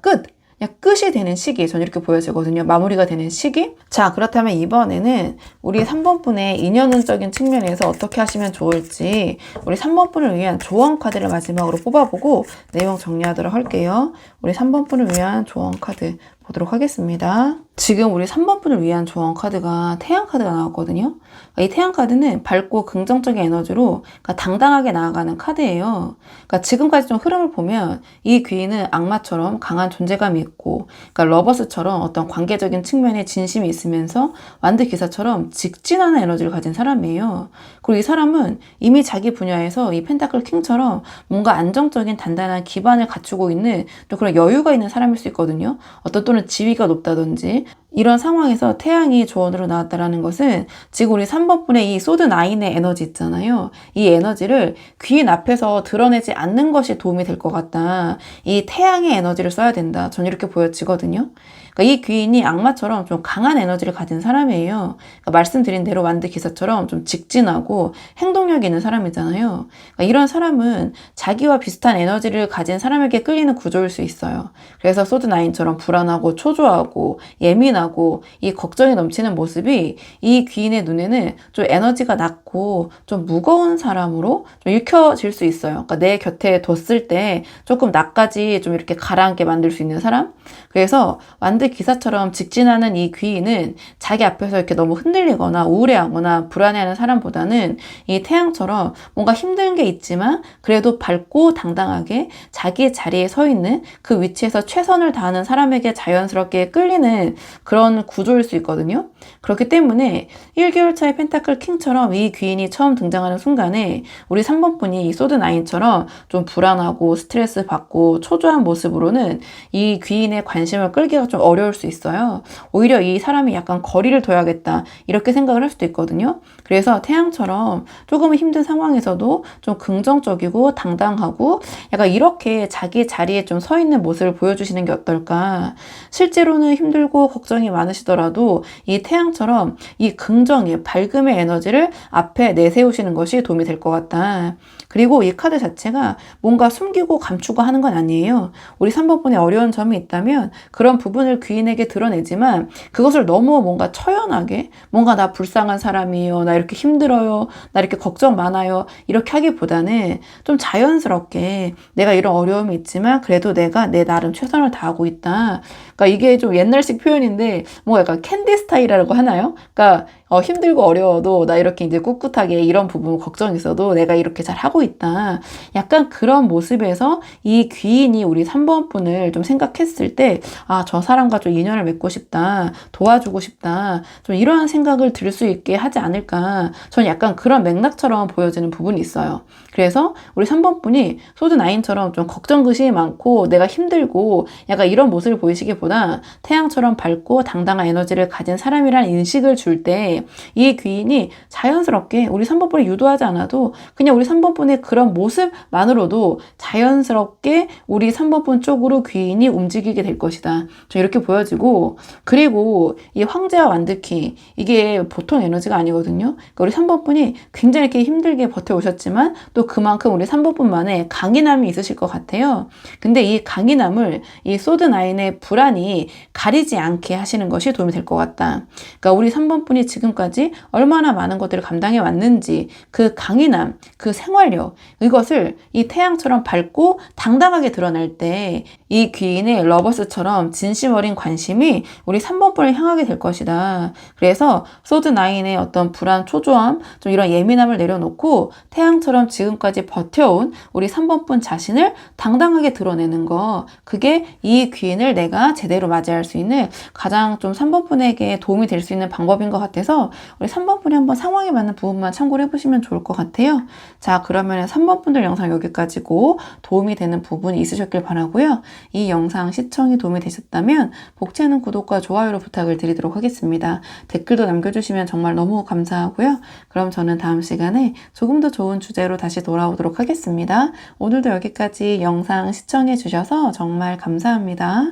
끝이 되는 시기, 저는 이렇게 보여지거든요. 마무리가 되는 시기. 자, 그렇다면 이번에는 우리 3번분의 인연운적인 측면에서 어떻게 하시면 좋을지 우리 3번분을 위한 조언 카드를 마지막으로 뽑아보고 내용 정리하도록 할게요. 우리 3번분을 위한 조언 카드 보도록 하겠습니다. 지금 우리 3번분을 위한 조언 카드가 태양 카드가 나왔거든요. 이 태양 카드는 밝고 긍정적인 에너지로 당당하게 나아가는 카드예요. 그러니까 지금까지 좀 흐름을 보면 이 귀인은 악마처럼 강한 존재감이 있고, 그러니까 러버스처럼 어떤 관계적인 측면에 진심이 있으면서 완드 기사처럼 직진하는 에너지를 가진 사람이에요. 그리고 이 사람은 이미 자기 분야에서 이 펜타클 킹처럼 뭔가 안정적인 단단한 기반을 갖추고 있는 또 그런 여유가 있는 사람일 수 있거든요. 어떤 또는 지위가 높다든지 이런 상황에서 태양이 조언으로 나왔다라는 것은 지금 우리 3번분의 이 소드9의 에너지 있잖아요. 이 에너지를 귀인 앞에서 드러내지 않는 것이 도움이 될 것 같다. 이 태양의 에너지를 써야 된다. 전 이렇게 보여지거든요. 그러니까 이 귀인이 악마처럼 좀 강한 에너지를 가진 사람이에요. 그러니까 말씀드린 대로 완드 기사처럼 좀 직진하고 행동력 있는 사람이잖아요. 그러니까 이런 사람은 자기와 비슷한 에너지를 가진 사람에게 끌리는 구조일 수 있어요. 그래서 소드9처럼 불안하고 초조하고 예민하고 예민하고 이 걱정이 넘치는 모습이 이 귀인의 눈에는 좀 에너지가 낮고 좀 무거운 사람으로 좀 읽혀질 수 있어요. 그러니까 내 곁에 뒀을 때 조금 나까지 좀 이렇게 가라앉게 만들 수 있는 사람? 그래서 완드 기사처럼 직진하는 이 귀인은 자기 앞에서 이렇게 너무 흔들리거나 우울해하거나 불안해하는 사람보다는 이 태양처럼 뭔가 힘든 게 있지만 그래도 밝고 당당하게 자기 자리에 서 있는 그 위치에서 최선을 다하는 사람에게 자연스럽게 끌리는 그런 구조일 수 있거든요. 그렇기 때문에 1개월 차의 펜타클 킹처럼 이 귀인이 처음 등장하는 순간에 우리 3번 분이 이 소드 나인처럼 좀 불안하고 스트레스 받고 초조한 모습으로는 이 귀인의 관심을 끌기가 좀 어려울 수 있어요. 오히려 이 사람이 약간 거리를 둬야겠다 이렇게 생각을 할 수도 있거든요. 그래서 태양처럼 조금 힘든 상황에서도 좀 긍정적이고 당당하고 약간 이렇게 자기 자리에 좀 서 있는 모습을 보여주시는 게 어떨까. 실제로는 힘들고 걱정이 많으시더라도 이 태양처럼 이 긍정의 밝음의 에너지를 앞에 내세우시는 것이 도움이 될 것 같다. 그리고 이 카드 자체가 뭔가 숨기고 감추고 하는 건 아니에요. 우리 3번 분의 어려운 점이 있다면 그런 부분을 귀인에게 드러내지만 그것을 너무 뭔가 처연하게 뭔가 나 불쌍한 사람이에요. 나 이렇게 힘들어요. 나 이렇게 걱정 많아요. 이렇게 하기보다는 좀 자연스럽게 내가 이런 어려움이 있지만 그래도 내가 내 나름 최선을 다하고 있다. 그러니까 이게 좀 옛날식 표현인데 뭐 약간 캔디 스타일이라고 하나요? 그러니까 힘들고 어려워도 나 이렇게 이제 꿋꿋하게 이런 부분 걱정 있어도 내가 이렇게 잘 하고 있다. 약간 그런 모습에서 이 귀인이 우리 3번 분을 좀 생각했을 때, 아, 저 사람과 좀 인연을 맺고 싶다. 도와주고 싶다. 좀 이러한 생각을 들 수 있게 하지 않을까. 저는 약간 그런 맥락처럼 보여지는 부분이 있어요. 그래서 우리 3번 분이 소드 나인처럼 좀 걱정것이 많고 내가 힘들고 약간 이런 모습을 보이시기보다 태양처럼 밝고 당당한 에너지를 가진 사람이라는 인식을 줄 때 이 귀인이 자연스럽게 우리 3번 분을 유도하지 않아도 그냥 우리 3번 분의 그런 모습만으로도 자연스럽게 우리 3번 분 쪽으로 귀인이 움직이게 될 것이다. 좀 이렇게 보여지고, 그리고 이 황제와 완드키 이게 보통 에너지가 아니거든요. 그러니까 우리 3번 분이 굉장히 이렇게 힘들게 버텨오셨지만 또 그만큼 우리 3번 분만의 강인함이 있으실 것 같아요. 근데 이 강인함을 이 소드 나인의 불안이 가리지 않게 하시는 것이 도움이 될 것 같다. 그러니까 우리 3번 분이 지금까지 얼마나 많은 것들을 감당해 왔는지 그 강인함, 그 생활력 이것을 이 태양처럼 밝고 당당하게 드러낼 때 이 귀인의 러버스처럼 진심 어린 관심이 우리 3번 분을 향하게 될 것이다. 그래서 소드 나인의 어떤 불안, 초조함, 좀 이런 예민함을 내려놓고 태양처럼 지금까지 버텨온 우리 3번 분 자신을 당당하게 드러내는 거, 그게 이 귀인을 내가 제대로 맞이할 수 있는 가장 좀 3번 분에게 도움이 될 수 있는 방법인 것 같아서 우리 3번 분이 한번 상황에 맞는 부분만 참고를 해보시면 좋을 것 같아요. 자, 그러면 3번 분들 영상 여기까지고 도움이 되는 부분이 있으셨길 바라고요. 이 영상 시청이 도움이 되셨다면 복채는 구독과 좋아요로 부탁을 드리도록 하겠습니다. 댓글도 남겨주시면 정말 너무 감사하고요. 그럼 저는 다음 시간에 조금 더 좋은 주제로 다시 돌아오도록 하겠습니다. 오늘도 여기까지 영상 시청해 주셔서 정말 감사합니다.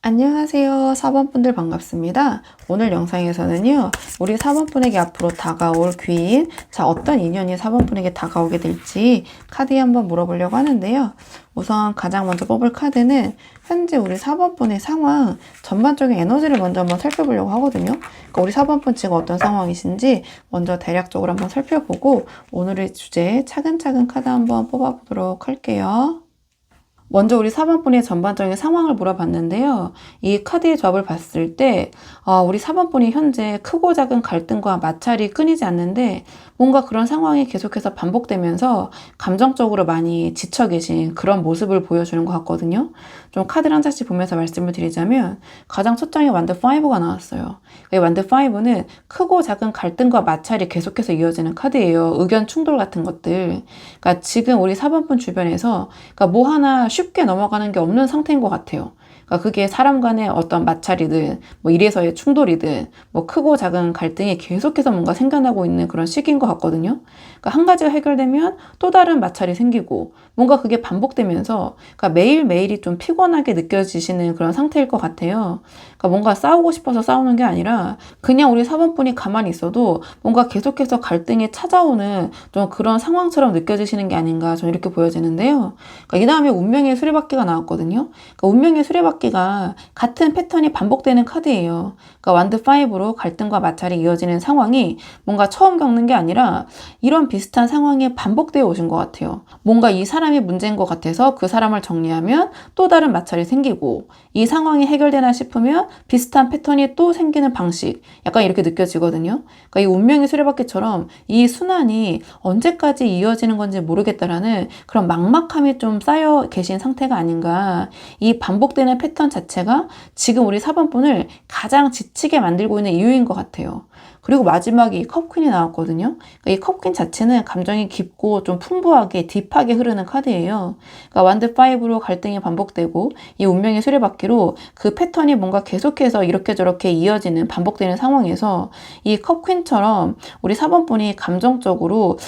안녕하세요. 4번 분들 반갑습니다. 오늘 영상에서는요, 우리 4번 분에게 앞으로 다가올 귀인, 자, 어떤 인연이 4번 분에게 다가오게 될지 카드에 한번 물어보려고 하는데요. 우선 가장 먼저 뽑을 카드는 현재 우리 4번 분의 상황, 전반적인 에너지를 먼저 한번 살펴보려고 하거든요. 그러니까 우리 4번 분 지금 어떤 상황이신지 먼저 대략적으로 한번 살펴보고 오늘의 주제 차근차근 카드 한번 뽑아보도록 할게요. 먼저 우리 4번 분의 전반적인 상황을 물어봤는데요. 이 카드의 조합을 봤을 때 우리 4번 분이 현재 크고 작은 갈등과 마찰이 끊이지 않는데 뭔가 그런 상황이 계속해서 반복되면서 감정적으로 많이 지쳐 계신 그런 모습을 보여주는 것 같거든요. 좀 카드를 한 장씩 보면서 말씀을 드리자면 가장 첫 장에 완드 5가 나왔어요. 이 완드 5는 크고 작은 갈등과 마찰이 계속해서 이어지는 카드예요. 의견 충돌 같은 것들. 그러니까 지금 우리 4번 분 주변에서 그러니까 뭐 하나 쉽게 넘어가는 게 없는 상태인 것 같아요. 그러니까 그게 사람 간의 어떤 마찰이든 뭐 일에서의 충돌이든 뭐 크고 작은 갈등이 계속해서 뭔가 생겨나고 있는 그런 시기인 것 같거든요. 그러니까 한 가지가 해결되면 또 다른 마찰이 생기고 뭔가 그게 반복되면서 그러니까 매일매일이 좀 피곤하게 느껴지시는 그런 상태일 것 같아요. 그러니까 뭔가 싸우고 싶어서 싸우는 게 아니라 그냥 우리 사번분이 가만히 있어도 뭔가 계속해서 갈등이 찾아오는 좀 그런 상황처럼 느껴지시는 게 아닌가 저는 이렇게 보여지는데요. 그러니까 이 다음에 운명의 수레바퀴가 나왔거든요. 그러니까 운명의 수레바퀴가 같은 패턴이 반복되는 카드예요. 그러니까 완드 5로 갈등과 마찰이 이어지는 상황이 뭔가 처음 겪는 게 아니라 이런 비슷한 상황이 반복되어 오신 것 같아요. 뭔가 이 사람이 문제인 것 같아서 그 사람을 정리하면 또 다른 마찰이 생기고 이 상황이 해결되나 싶으면 비슷한 패턴이 또 생기는 방식 약간 이렇게 느껴지거든요. 그러니까 이 운명의 수레바퀴처럼 이 순환이 언제까지 이어지는 건지 모르겠다라는 그런 막막함이 좀 쌓여 계신 상태가 아닌가. 이 반복되는 패턴 자체가 지금 우리 4번분을 가장 지치게 만들고 있는 이유인 것 같아요. 그리고 마지막에 이 컵퀸이 나왔거든요. 그러니까 이 컵퀸 자체는 감정이 깊고 좀 풍부하게 딥하게 흐르는 카드예요. 그러니까 완드 5로 갈등이 반복되고 이 운명의 수레바퀴로 그 패턴이 뭔가 계속해서 이렇게 저렇게 이어지는 반복되는 상황에서 이 컵퀸처럼 우리 4번분이 감정적으로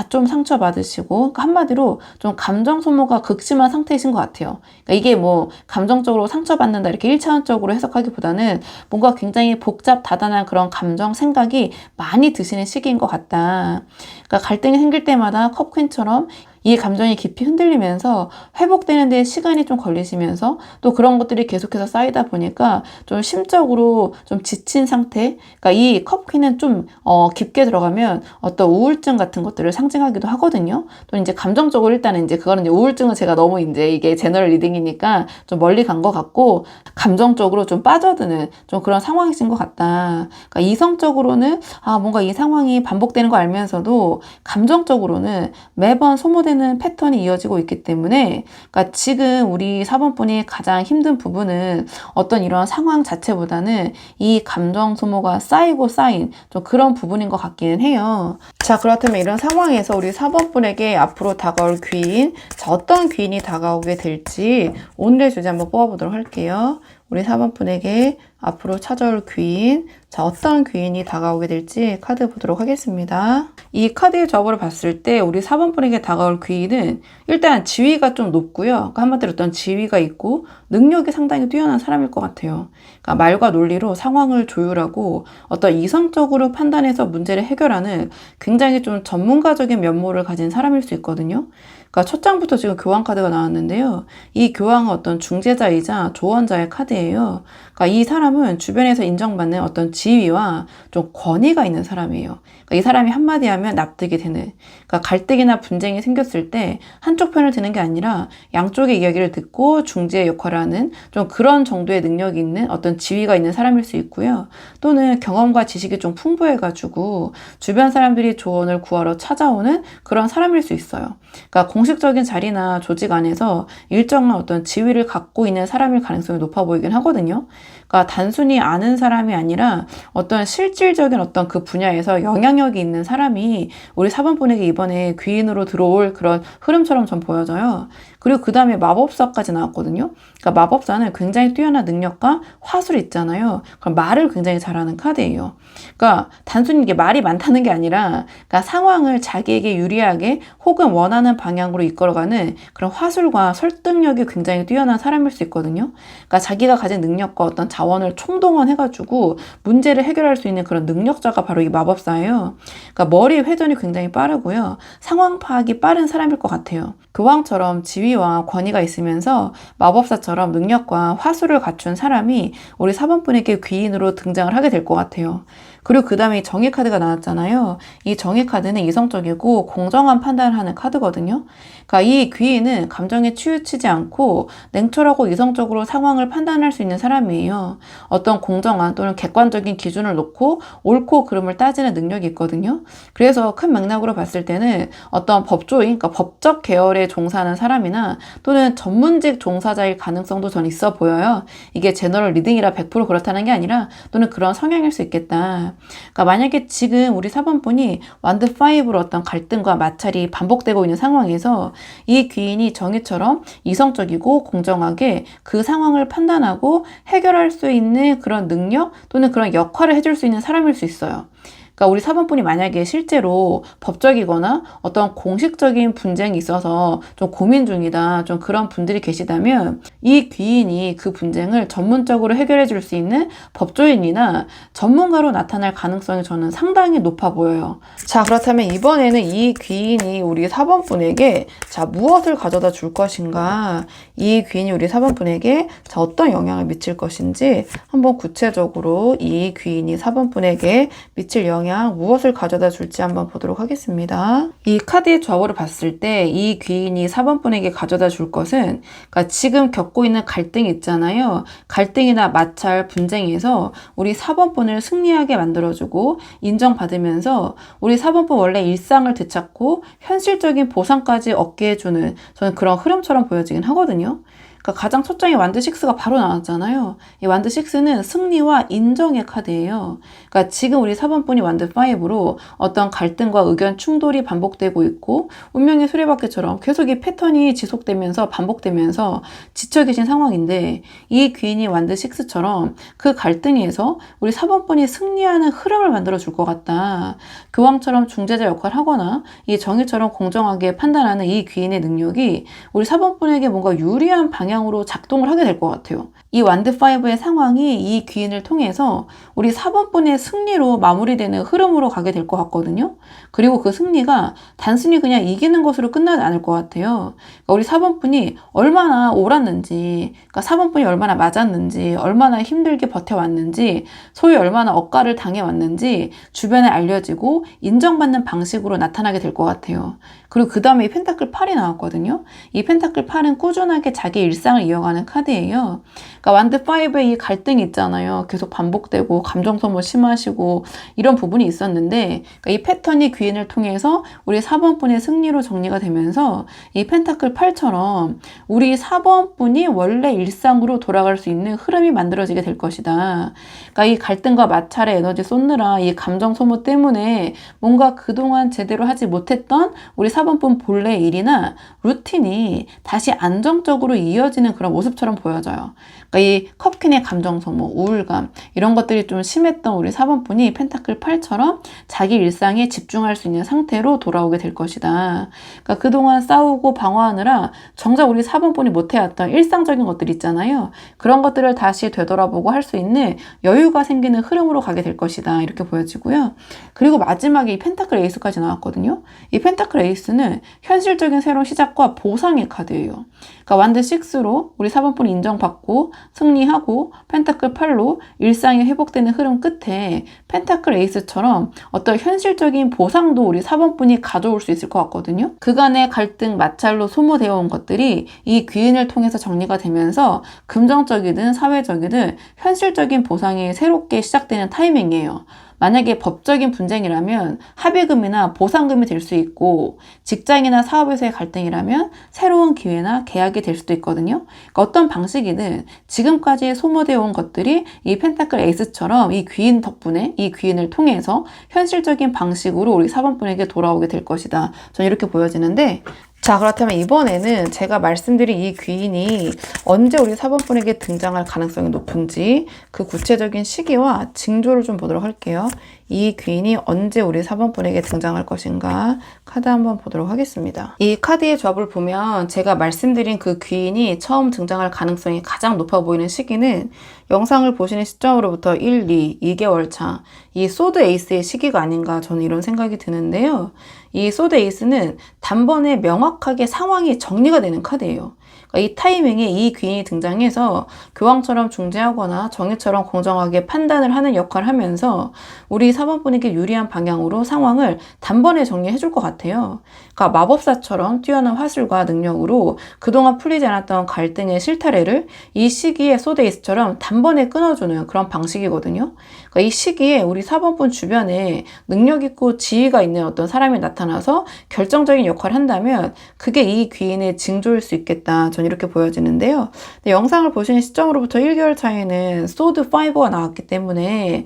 좀 상처받으시고 그러니까 한마디로 좀 감정 소모가 극심한 상태이신 것 같아요. 그러니까 이게 뭐 감정적으로 상처받는다 이렇게 1차원적으로 해석하기보다는 뭔가 굉장히 복잡 다단한 그런 감정 생각이 많이 드시는 시기인 것 같다. 그러니까 갈등이 생길 때마다 컵퀸처럼 이 감정이 깊이 흔들리면서 회복되는 데 시간이 좀 걸리시면서 또 그런 것들이 계속해서 쌓이다 보니까 좀 심적으로 좀 지친 상태. 그러니까 이 컵퀸은 좀 깊게 들어가면 어떤 우울증 같은 것들을 상징하기도 하거든요. 또 이제 감정적으로 일단은 이제 그거는 이제 우울증은 제가 너무 이제 이게 제너럴 리딩이니까 좀 멀리 간 것 같고 감정적으로 좀 빠져드는 좀 그런 상황이신 것 같다. 그러니까 이성적으로는 뭔가 이 상황이 반복되는 거 알면서도 감정적으로는 매번 소모되는 패턴이 이어지고 있기 때문에 그러니까 지금 우리 4번분이 가장 힘든 부분은 어떤 이런 상황 자체보다는 이 감정 소모가 쌓이고 쌓인 좀 그런 부분인 것 같기는 해요. 자, 그렇다면 이런 상황에서 우리 4번분에게 앞으로 다가올 귀인, 자, 어떤 귀인이 다가오게 될지 오늘의 주제 한번 뽑아보도록 할게요. 우리 4번분에게 앞으로 찾아올 귀인, 자, 어떤 귀인이 다가오게 될지 카드 보도록 하겠습니다. 이 카드의 조합을 봤을 때 우리 4번분에게 다가올 귀인은 일단 지위가 좀 높고요. 그러니까 한마디로 어떤 지위가 있고 능력이 상당히 뛰어난 사람일 것 같아요. 그러니까 말과 논리로 상황을 조율하고 어떤 이성적으로 판단해서 문제를 해결하는 굉장히 좀 전문가적인 면모를 가진 사람일 수 있거든요. 그러니까 첫 장부터 지금 교황 카드가 나왔는데요. 이 교황은 어떤 중재자이자 조언자의 카드예요. 그러니까 이 사람은 주변에서 인정받는 어떤 지위와 좀 권위가 있는 사람이에요. 그러니까 이 사람이 한마디 하면 납득이 되는. 그러니까 갈등이나 분쟁이 생겼을 때 한쪽 편을 드는 게 아니라 양쪽의 이야기를 듣고 중재의 역할을 하는 좀 그런 정도의 능력이 있는 어떤 지위가 있는 사람일 수 있고요. 또는 경험과 지식이 좀 풍부해가지고 주변 사람들이 조언을 구하러 찾아오는 그런 사람일 수 있어요. 그러니까 공식적인 자리나 조직 안에서 일정한 어떤 지위를 갖고 있는 사람일 가능성이 높아 보이긴 하거든요. 그러니까 단순히 아는 사람이 아니라 어떤 실질적인 어떤 그 분야에서 영향력이 있는 사람이 우리 4번분에게 이번에 귀인으로 들어올 그런 흐름처럼 좀 보여져요. 그리고 그 다음에 마법사까지 나왔거든요. 그러니까 마법사는 굉장히 뛰어난 능력과 화술이 있잖아요. 그럼 말을 굉장히 잘하는 카드예요. 그러니까 단순히 이게 말이 많다는 게 아니라 그러니까 상황을 자기에게 유리하게 혹은 원하는 방향으로 이끌어가는 그런 화술과 설득력이 굉장히 뛰어난 사람일 수 있거든요. 그러니까 자기가 가진 능력과 어떤 자원을 총동원해가지고 문제를 해결할 수 있는 그런 능력자가 바로 이 마법사예요. 그러니까 머리 회전이 굉장히 빠르고요. 상황 파악이 빠른 사람일 것 같아요. 교황처럼 지위와 권위가 있으면서 마법사처럼 능력과 화술을 갖춘 사람이 우리 4번분에게 귀인으로 등장을 하게 될 것 같아요. 그리고 그 다음에 정의 카드가 나왔잖아요. 이 정의 카드는 이성적이고 공정한 판단을 하는 카드거든요. 그러니까 이 귀인은 감정에 치우치지 않고 냉철하고 이성적으로 상황을 판단할 수 있는 사람이에요. 어떤 공정한 또는 객관적인 기준을 놓고 옳고 그름을 따지는 능력이 있거든요. 그래서 큰 맥락으로 봤을 때는 어떤 법조인, 그러니까 법적 계열에 종사하는 사람이나 또는 전문직 종사자일 가능성도 전 있어 보여요. 이게 제너럴 리딩이라 100% 그렇다는 게 아니라 또는 그런 성향일 수 있겠다. 그러니까 만약에 지금 우리 4번분이 완드 5로 어떤 갈등과 마찰이 반복되고 있는 상황에서 이 귀인이 정의처럼 이성적이고 공정하게 그 상황을 판단하고 해결할 수 있는 그런 능력 또는 그런 역할을 해줄 수 있는 사람일 수 있어요. 그러니까 우리 4번분이 만약에 실제로 법적이거나 어떤 공식적인 분쟁이 있어서 좀 고민 중이다, 좀 그런 분들이 계시다면 이 귀인이 그 분쟁을 전문적으로 해결해 줄 수 있는 법조인이나 전문가로 나타날 가능성이 저는 상당히 높아 보여요. 자, 그렇다면 이번에는 이 귀인이 우리 4번분에게 자, 무엇을 가져다 줄 것인가? 이 귀인이 우리 4번분에게 자, 어떤 영향을 미칠 것인지 한번 구체적으로 이 귀인이 4번분에게 미칠 영향 무엇을 가져다 줄지 한번 보도록 하겠습니다. 이 카드의 조합으로 봤을 때 이 귀인이 4번분에게 가져다 줄 것은 그러니까 지금 겪고 있는 갈등이 있잖아요. 갈등이나 마찰, 분쟁에서 우리 4번분을 승리하게 만들어주고 인정받으면서 우리 4번분 원래 일상을 되찾고 현실적인 보상까지 얻게 해주는 저는 그런 흐름처럼 보여지긴 하거든요. 그러니까 가장 첫 장에 완드 6가 바로 나왔잖아요. 이 완드 6는 승리와 인정의 카드예요. 그러니까 지금 우리 4번분이 완드 5로 어떤 갈등과 의견 충돌이 반복되고 있고 운명의 수레바퀴처럼 계속 이 패턴이 지속되면서 반복되면서 지쳐 계신 상황인데 이 귀인이 완드 6처럼 그 갈등에서 우리 4번분이 승리하는 흐름을 만들어 줄 것 같다. 교황처럼 중재자 역할을 하거나 이 정의처럼 공정하게 판단하는 이 귀인의 능력이 우리 4번분에게 뭔가 유리한 방향으로 작동을 하게 될 것 같아요. 이 완드 5의 상황이 이 귀인을 통해서 우리 4번분의 승리로 마무리되는 흐름으로 가게 될 것 같거든요. 그리고 그 승리가 단순히 그냥 이기는 것으로 끝나지 않을 것 같아요. 그러니까 우리 4번분이 얼마나 옳았는지, 그러니까 4번분이 얼마나 맞았는지, 얼마나 힘들게 버텨왔는지, 소위 얼마나 억가를 당해왔는지 주변에 알려지고 인정받는 방식으로 나타나게 될 것 같아요. 그리고 그 다음에 이 펜타클 8이 나왔거든요. 이 펜타클 8은 꾸준하게 자기 일상을 이어가는 카드예요. 그러니까 완드 5의 이 갈등이 있잖아요. 계속 반복되고 감정 소모 심하시고 이런 부분이 있었는데 그러니까 이 패턴이 귀인을 통해서 우리 4번분의 승리로 정리가 되면서 이 펜타클 8처럼 우리 4번분이 원래 일상으로 돌아갈 수 있는 흐름이 만들어지게 될 것이다. 그러니까 이 갈등과 마찰의 에너지 쏟느라 이 감정 소모 때문에 뭔가 그동안 제대로 하지 못했던 우리 4번분 본래의 일이나 루틴이 다시 안정적으로 이어지는 그런 모습처럼 보여져요. 그러니까 이 컵퀸의 감정 소모, 우울감 이런 것들이 좀 심했던 우리 4번분이 펜타클 8처럼 자기 일상에 집중할 수 있는 상태로 돌아오게 될 것이다. 그러니까 그동안 싸우고 방어하느라 정작 우리 4번분이 못해왔던 일상적인 것들 있잖아요. 그런 것들을 다시 되돌아보고 할 수 있는 여유가 생기는 흐름으로 가게 될 것이다. 이렇게 보여지고요. 그리고 마지막에 이 펜타클 에이스까지 나왔거든요. 이 펜타클 에이스는 현실적인 새로운 시작과 보상의 카드예요. 그러니까 완드 6로 우리 4번분이 인정받고 승리하고 펜타클 8로 일상이 회복되는 흐름 끝에 펜타클 에이스처럼 어떤 현실적인 보상도 우리 4번분이 가져올 수 있을 것 같거든요. 그간의 갈등, 마찰로 소모되어 온 것들이 이 귀인을 통해서 정리가 되면서 금전적이든 사회적이든 현실적인 보상이 새롭게 시작되는 타이밍이에요. 만약에 법적인 분쟁이라면 합의금이나 보상금이 될 수 있고 직장이나 사업에서의 갈등이라면 새로운 기회나 계약이 될 수도 있거든요. 그러니까 어떤 방식이든 지금까지 소모되어 온 것들이 이 펜타클 에이스처럼 이 귀인 덕분에 이 귀인을 통해서 현실적인 방식으로 우리 4번분에게 돌아오게 될 것이다. 저는 이렇게 보여지는데 자, 그렇다면 이번에는 제가 말씀드린 이 귀인이 언제 우리 4번분에게 등장할 가능성이 높은지 그 구체적인 시기와 징조를 좀 보도록 할게요. 이 귀인이 언제 우리 4번분에게 등장할 것인가 카드 한번 보도록 하겠습니다. 이 카드의 조합을 보면 제가 말씀드린 그 귀인이 처음 등장할 가능성이 가장 높아 보이는 시기는 영상을 보시는 시점으로부터 1, 2개월 차 이 소드 에이스의 시기가 아닌가 저는 이런 생각이 드는데요. 이 소드 에이스는 단번에 명확하게 상황이 정리가 되는 카드예요. 이 타이밍에 이 귀인이 등장해서 교황처럼 중재하거나 정의처럼 공정하게 판단을 하는 역할을 하면서 우리 4번분에게 유리한 방향으로 상황을 단번에 정리해 줄 것 같아요. 그러니까 마법사처럼 뛰어난 화술과 능력으로 그동안 풀리지 않았던 갈등의 실타래를 이 시기에 소데이스처럼 단번에 끊어주는 그런 방식이거든요. 그러니까 이 시기에 우리 4번분 주변에 능력 있고 지위가 있는 어떤 사람이 나타나서 결정적인 역할을 한다면 그게 이 귀인의 징조일 수 있겠다. 전 이렇게 보여지는데요. 근데 영상을 보시는 시점으로부터 1개월 차이는 소드 5가 나왔기 때문에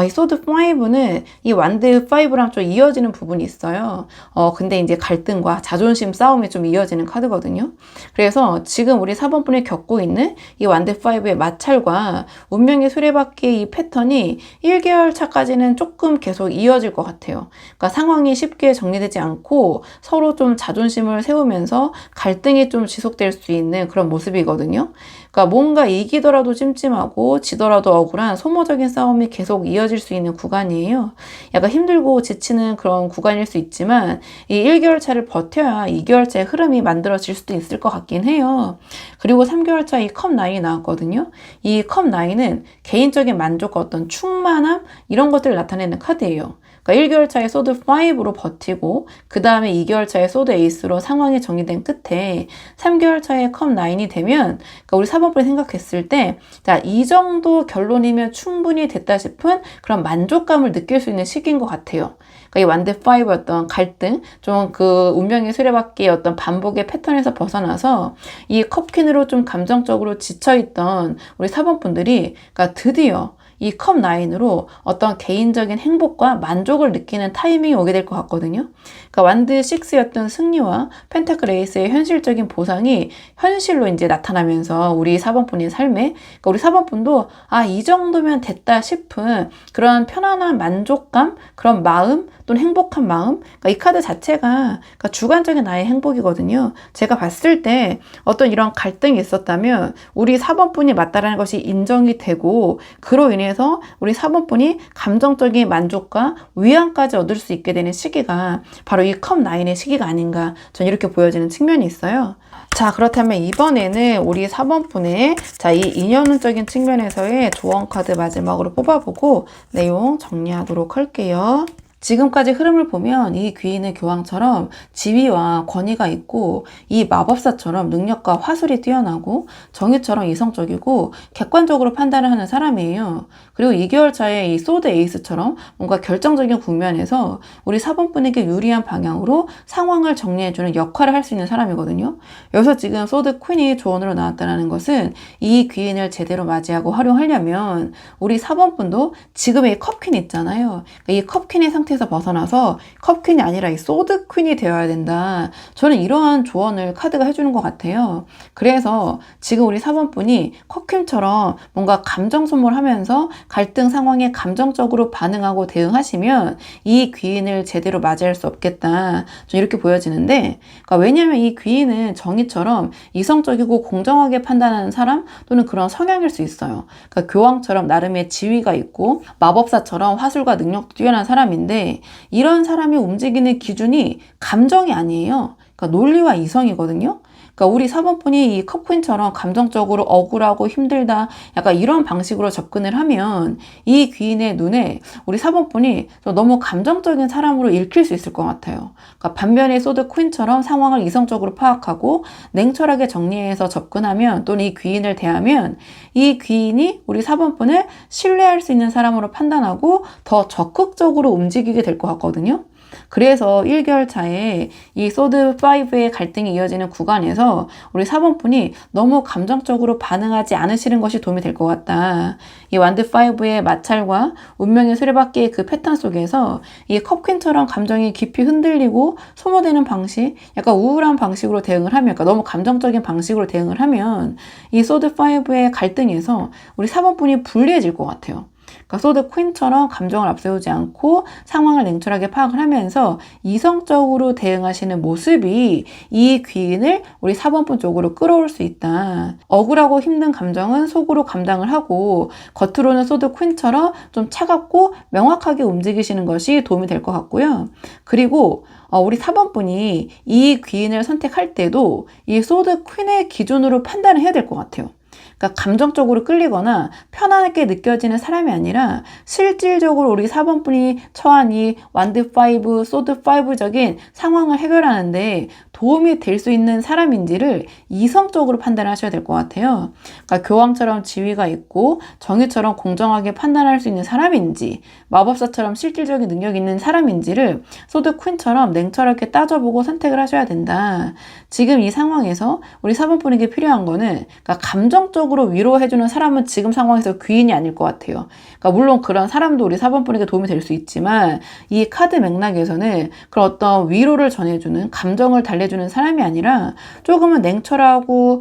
이 소드 5는 이 완드 5랑 좀 이어지는 부분이 있어요. 근데 이제 갈등과 자존심 싸움이 좀 이어지는 카드거든요. 그래서 지금 우리 4번 분이 겪고 있는 이 완드 5의 마찰과 운명의 수레바퀴의 이 패턴이 1개월 차까지는 조금 계속 이어질 것 같아요. 그러니까 상황이 쉽게 정리되지 않고 서로 좀 자존심을 세우면서 갈등이 좀 지속될 수 있는 그런 모습이거든요. 그러니까 뭔가 이기더라도 찜찜하고 지더라도 억울한 소모적인 싸움이 계속 이어질 수 있는 구간이에요. 약간 힘들고 지치는 그런 구간일 수 있지만 이 1개월 차를 버텨야 2개월 차의 흐름이 만들어질 수도 있을 것 같긴 해요. 그리고 3개월 차 이 컵 9이 나왔거든요. 이 컵 9은 개인적인 만족과 어떤 충만함 이런 것들을 나타내는 카드예요. 그러니까 1개월 차에 소드 5로 버티고 그 다음에 2개월 차에 소드 에이스로 상황이 정리된 끝에 3개월 차에 컵 9이 되면 그러니까 우리 4번분이 생각했을 때 자, 이 정도 결론이면 충분히 됐다 싶은 그런 만족감을 느낄 수 있는 시기인 것 같아요. 그러니까 이 완드 5의 어떤 갈등, 좀 그 운명의 수레바퀴의 어떤 반복의 패턴에서 벗어나서 이 컵퀸으로 좀 감정적으로 지쳐있던 우리 4번분들이 그러니까 드디어 이 컵 9으로 어떤 개인적인 행복과 만족을 느끼는 타이밍이 오게 될 것 같거든요. 그러니까 완드 6였던 승리와 펜타클 에이스의 현실적인 보상이 현실로 이제 나타나면서 우리 4번분의 삶에, 그러니까 우리 4번분도 이 정도면 됐다 싶은 그런 편안한 만족감, 그런 마음, 또는 행복한 마음, 그러니까 이 카드 자체가 그러니까 주관적인 나의 행복이거든요. 제가 봤을 때 어떤 이런 갈등이 있었다면 우리 4번분이 맞다라는 것이 인정이 되고 그로 인해서 우리 4번분이 감정적인 만족과 위안까지 얻을 수 있게 되는 시기가 바로 이 컵 9의 시기가 아닌가 전 이렇게 보여지는 측면이 있어요. 자, 그렇다면 이번에는 우리 4번분의 이 인연운적인 측면에서의 조언 카드 마지막으로 뽑아보고 내용 정리하도록 할게요. 지금까지 흐름을 보면 이 귀인의 교황처럼 지위와 권위가 있고 이 마법사처럼 능력과 화술이 뛰어나고 정의처럼 이성적이고 객관적으로 판단을 하는 사람이에요. 그리고 2개월 차에 이 소드 에이스처럼 뭔가 결정적인 국면에서 우리 4번분에게 유리한 방향으로 상황을 정리해주는 역할을 할 수 있는 사람이거든요. 여기서 지금 소드 퀸이 조언으로 나왔다는 것은 이 귀인을 제대로 맞이하고 활용하려면 우리 4번분도 지금의 컵퀸 있잖아요. 이 컵퀸의 상태에서 벗어나서 컵퀸이 아니라 이 소드 퀸이 되어야 된다. 저는 이러한 조언을 카드가 해주는 것 같아요. 그래서 지금 우리 4번분이 컵퀸처럼 뭔가 감정 소모하면서 갈등 상황에 감정적으로 반응하고 대응하시면 이 귀인을 제대로 맞이할 수 없겠다. 좀 이렇게 보여지는데, 그러니까 왜냐하면 이 귀인은 정의처럼 이성적이고 공정하게 판단하는 사람 또는 그런 성향일 수 있어요. 그러니까 교황처럼 나름의 지위가 있고 마법사처럼 화술과 능력도 뛰어난 사람인데 이런 사람이 움직이는 기준이 감정이 아니에요. 그러니까 논리와 이성이거든요. 그러니까 우리 4번분이 이 컵퀸처럼 감정적으로 억울하고 힘들다 약간 이런 방식으로 접근을 하면 이 귀인의 눈에 우리 4번분이 너무 감정적인 사람으로 읽힐 수 있을 것 같아요. 그러니까 반면에 소드 퀸처럼 상황을 이성적으로 파악하고 냉철하게 정리해서 접근하면 또는 이 귀인을 대하면 이 귀인이 우리 4번분을 신뢰할 수 있는 사람으로 판단하고 더 적극적으로 움직이게 될 것 같거든요. 그래서 1개월 차에 이 소드 5의 갈등이 이어지는 구간에서 우리 4번분이 너무 감정적으로 반응하지 않으시는 것이 도움이 될 것 같다. 이 완드 5의 마찰과 운명의 수레바퀴의 그 패턴 속에서 이 컵퀸처럼 감정이 깊이 흔들리고 소모되는 방식, 약간 우울한 방식으로 대응을 하면, 그러니까 너무 감정적인 방식으로 대응을 하면 이 소드 5의 갈등에서 우리 4번분이 불리해질 것 같아요. 그러니까 소드 퀸처럼 감정을 앞세우지 않고 상황을 냉철하게 파악을 하면서 이성적으로 대응하시는 모습이 이 귀인을 우리 4번분 쪽으로 끌어올 수 있다. 억울하고 힘든 감정은 속으로 감당을 하고 겉으로는 소드 퀸처럼 좀 차갑고 명확하게 움직이시는 것이 도움이 될 것 같고요. 그리고 우리 4번분이 이 귀인을 선택할 때도 이 소드 퀸의 기준으로 판단을 해야 될 것 같아요. 그러니까 감정적으로 끌리거나 편안하게 느껴지는 사람이 아니라 실질적으로 우리 4번분이 처한 이 완드 5, 소드 5적인 상황을 해결하는데 도움이 될 수 있는 사람인지를 이성적으로 판단하셔야 될 것 같아요. 그러니까 교황처럼 지위가 있고 정의처럼 공정하게 판단할 수 있는 사람인지 마법사처럼 실질적인 능력이 있는 사람인지를 소드 퀸처럼 냉철하게 따져보고 선택을 하셔야 된다. 지금 이 상황에서 우리 4번분에게 필요한 거는 그러니까 감정적으로 이성적으로 위로해주는 사람은 지금 상황에서 귀인이 아닐 것 같아요. 그러니까 물론 그런 사람도 우리 4번분에게 도움이 될 수 있지만 이 카드 맥락에서는 그런 어떤 위로를 전해주는 감정을 달래주는 사람이 아니라 조금은 냉철하고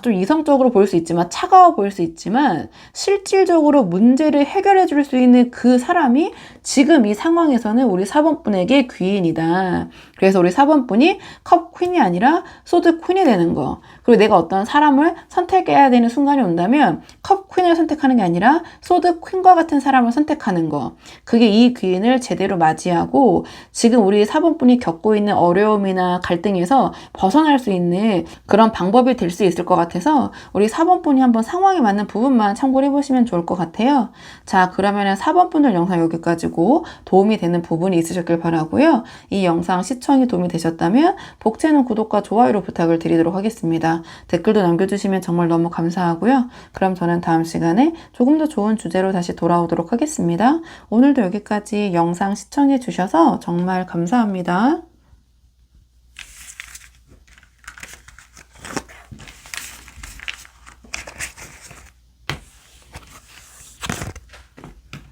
좀 이성적으로 보일 수 있지만 차가워 보일 수 있지만 실질적으로 문제를 해결해 줄 수 있는 그 사람이 지금 이 상황에서는 우리 4번분에게 귀인이다. 그래서 우리 4번분이 컵 퀸이 아니라 소드 퀸이 되는 거. 그리고 내가 어떤 사람을 선택해야 되는 순간이 온다면 컵 퀸을 선택하는 게 아니라 소드 퀸과 같은 사람을 선택하는 거. 그게 이 귀인을 제대로 맞이하고 지금 우리 4번분이 겪고 있는 어려움이나 갈등에서 벗어날 수 있는 그런 방법이 될 수 있을 것 같아서 우리 4번분이 한번 상황에 맞는 부분만 참고를 해보시면 좋을 것 같아요. 자, 그러면은 4번분들 영상 여기까지고 도움이 되는 부분이 있으셨길 바라고요. 이 영상 시청이 도움이 되셨다면 복채널 구독과 좋아요로 부탁을 드리도록 하겠습니다. 댓글도 남겨주시면 정말 너무 감사하고요. 그럼 저는 다음 시간에 조금 더 좋은 주제로 다시 돌아오도록 하겠습니다. 오늘도 여기까지 영상 시청해 주셔서 정말 감사합니다.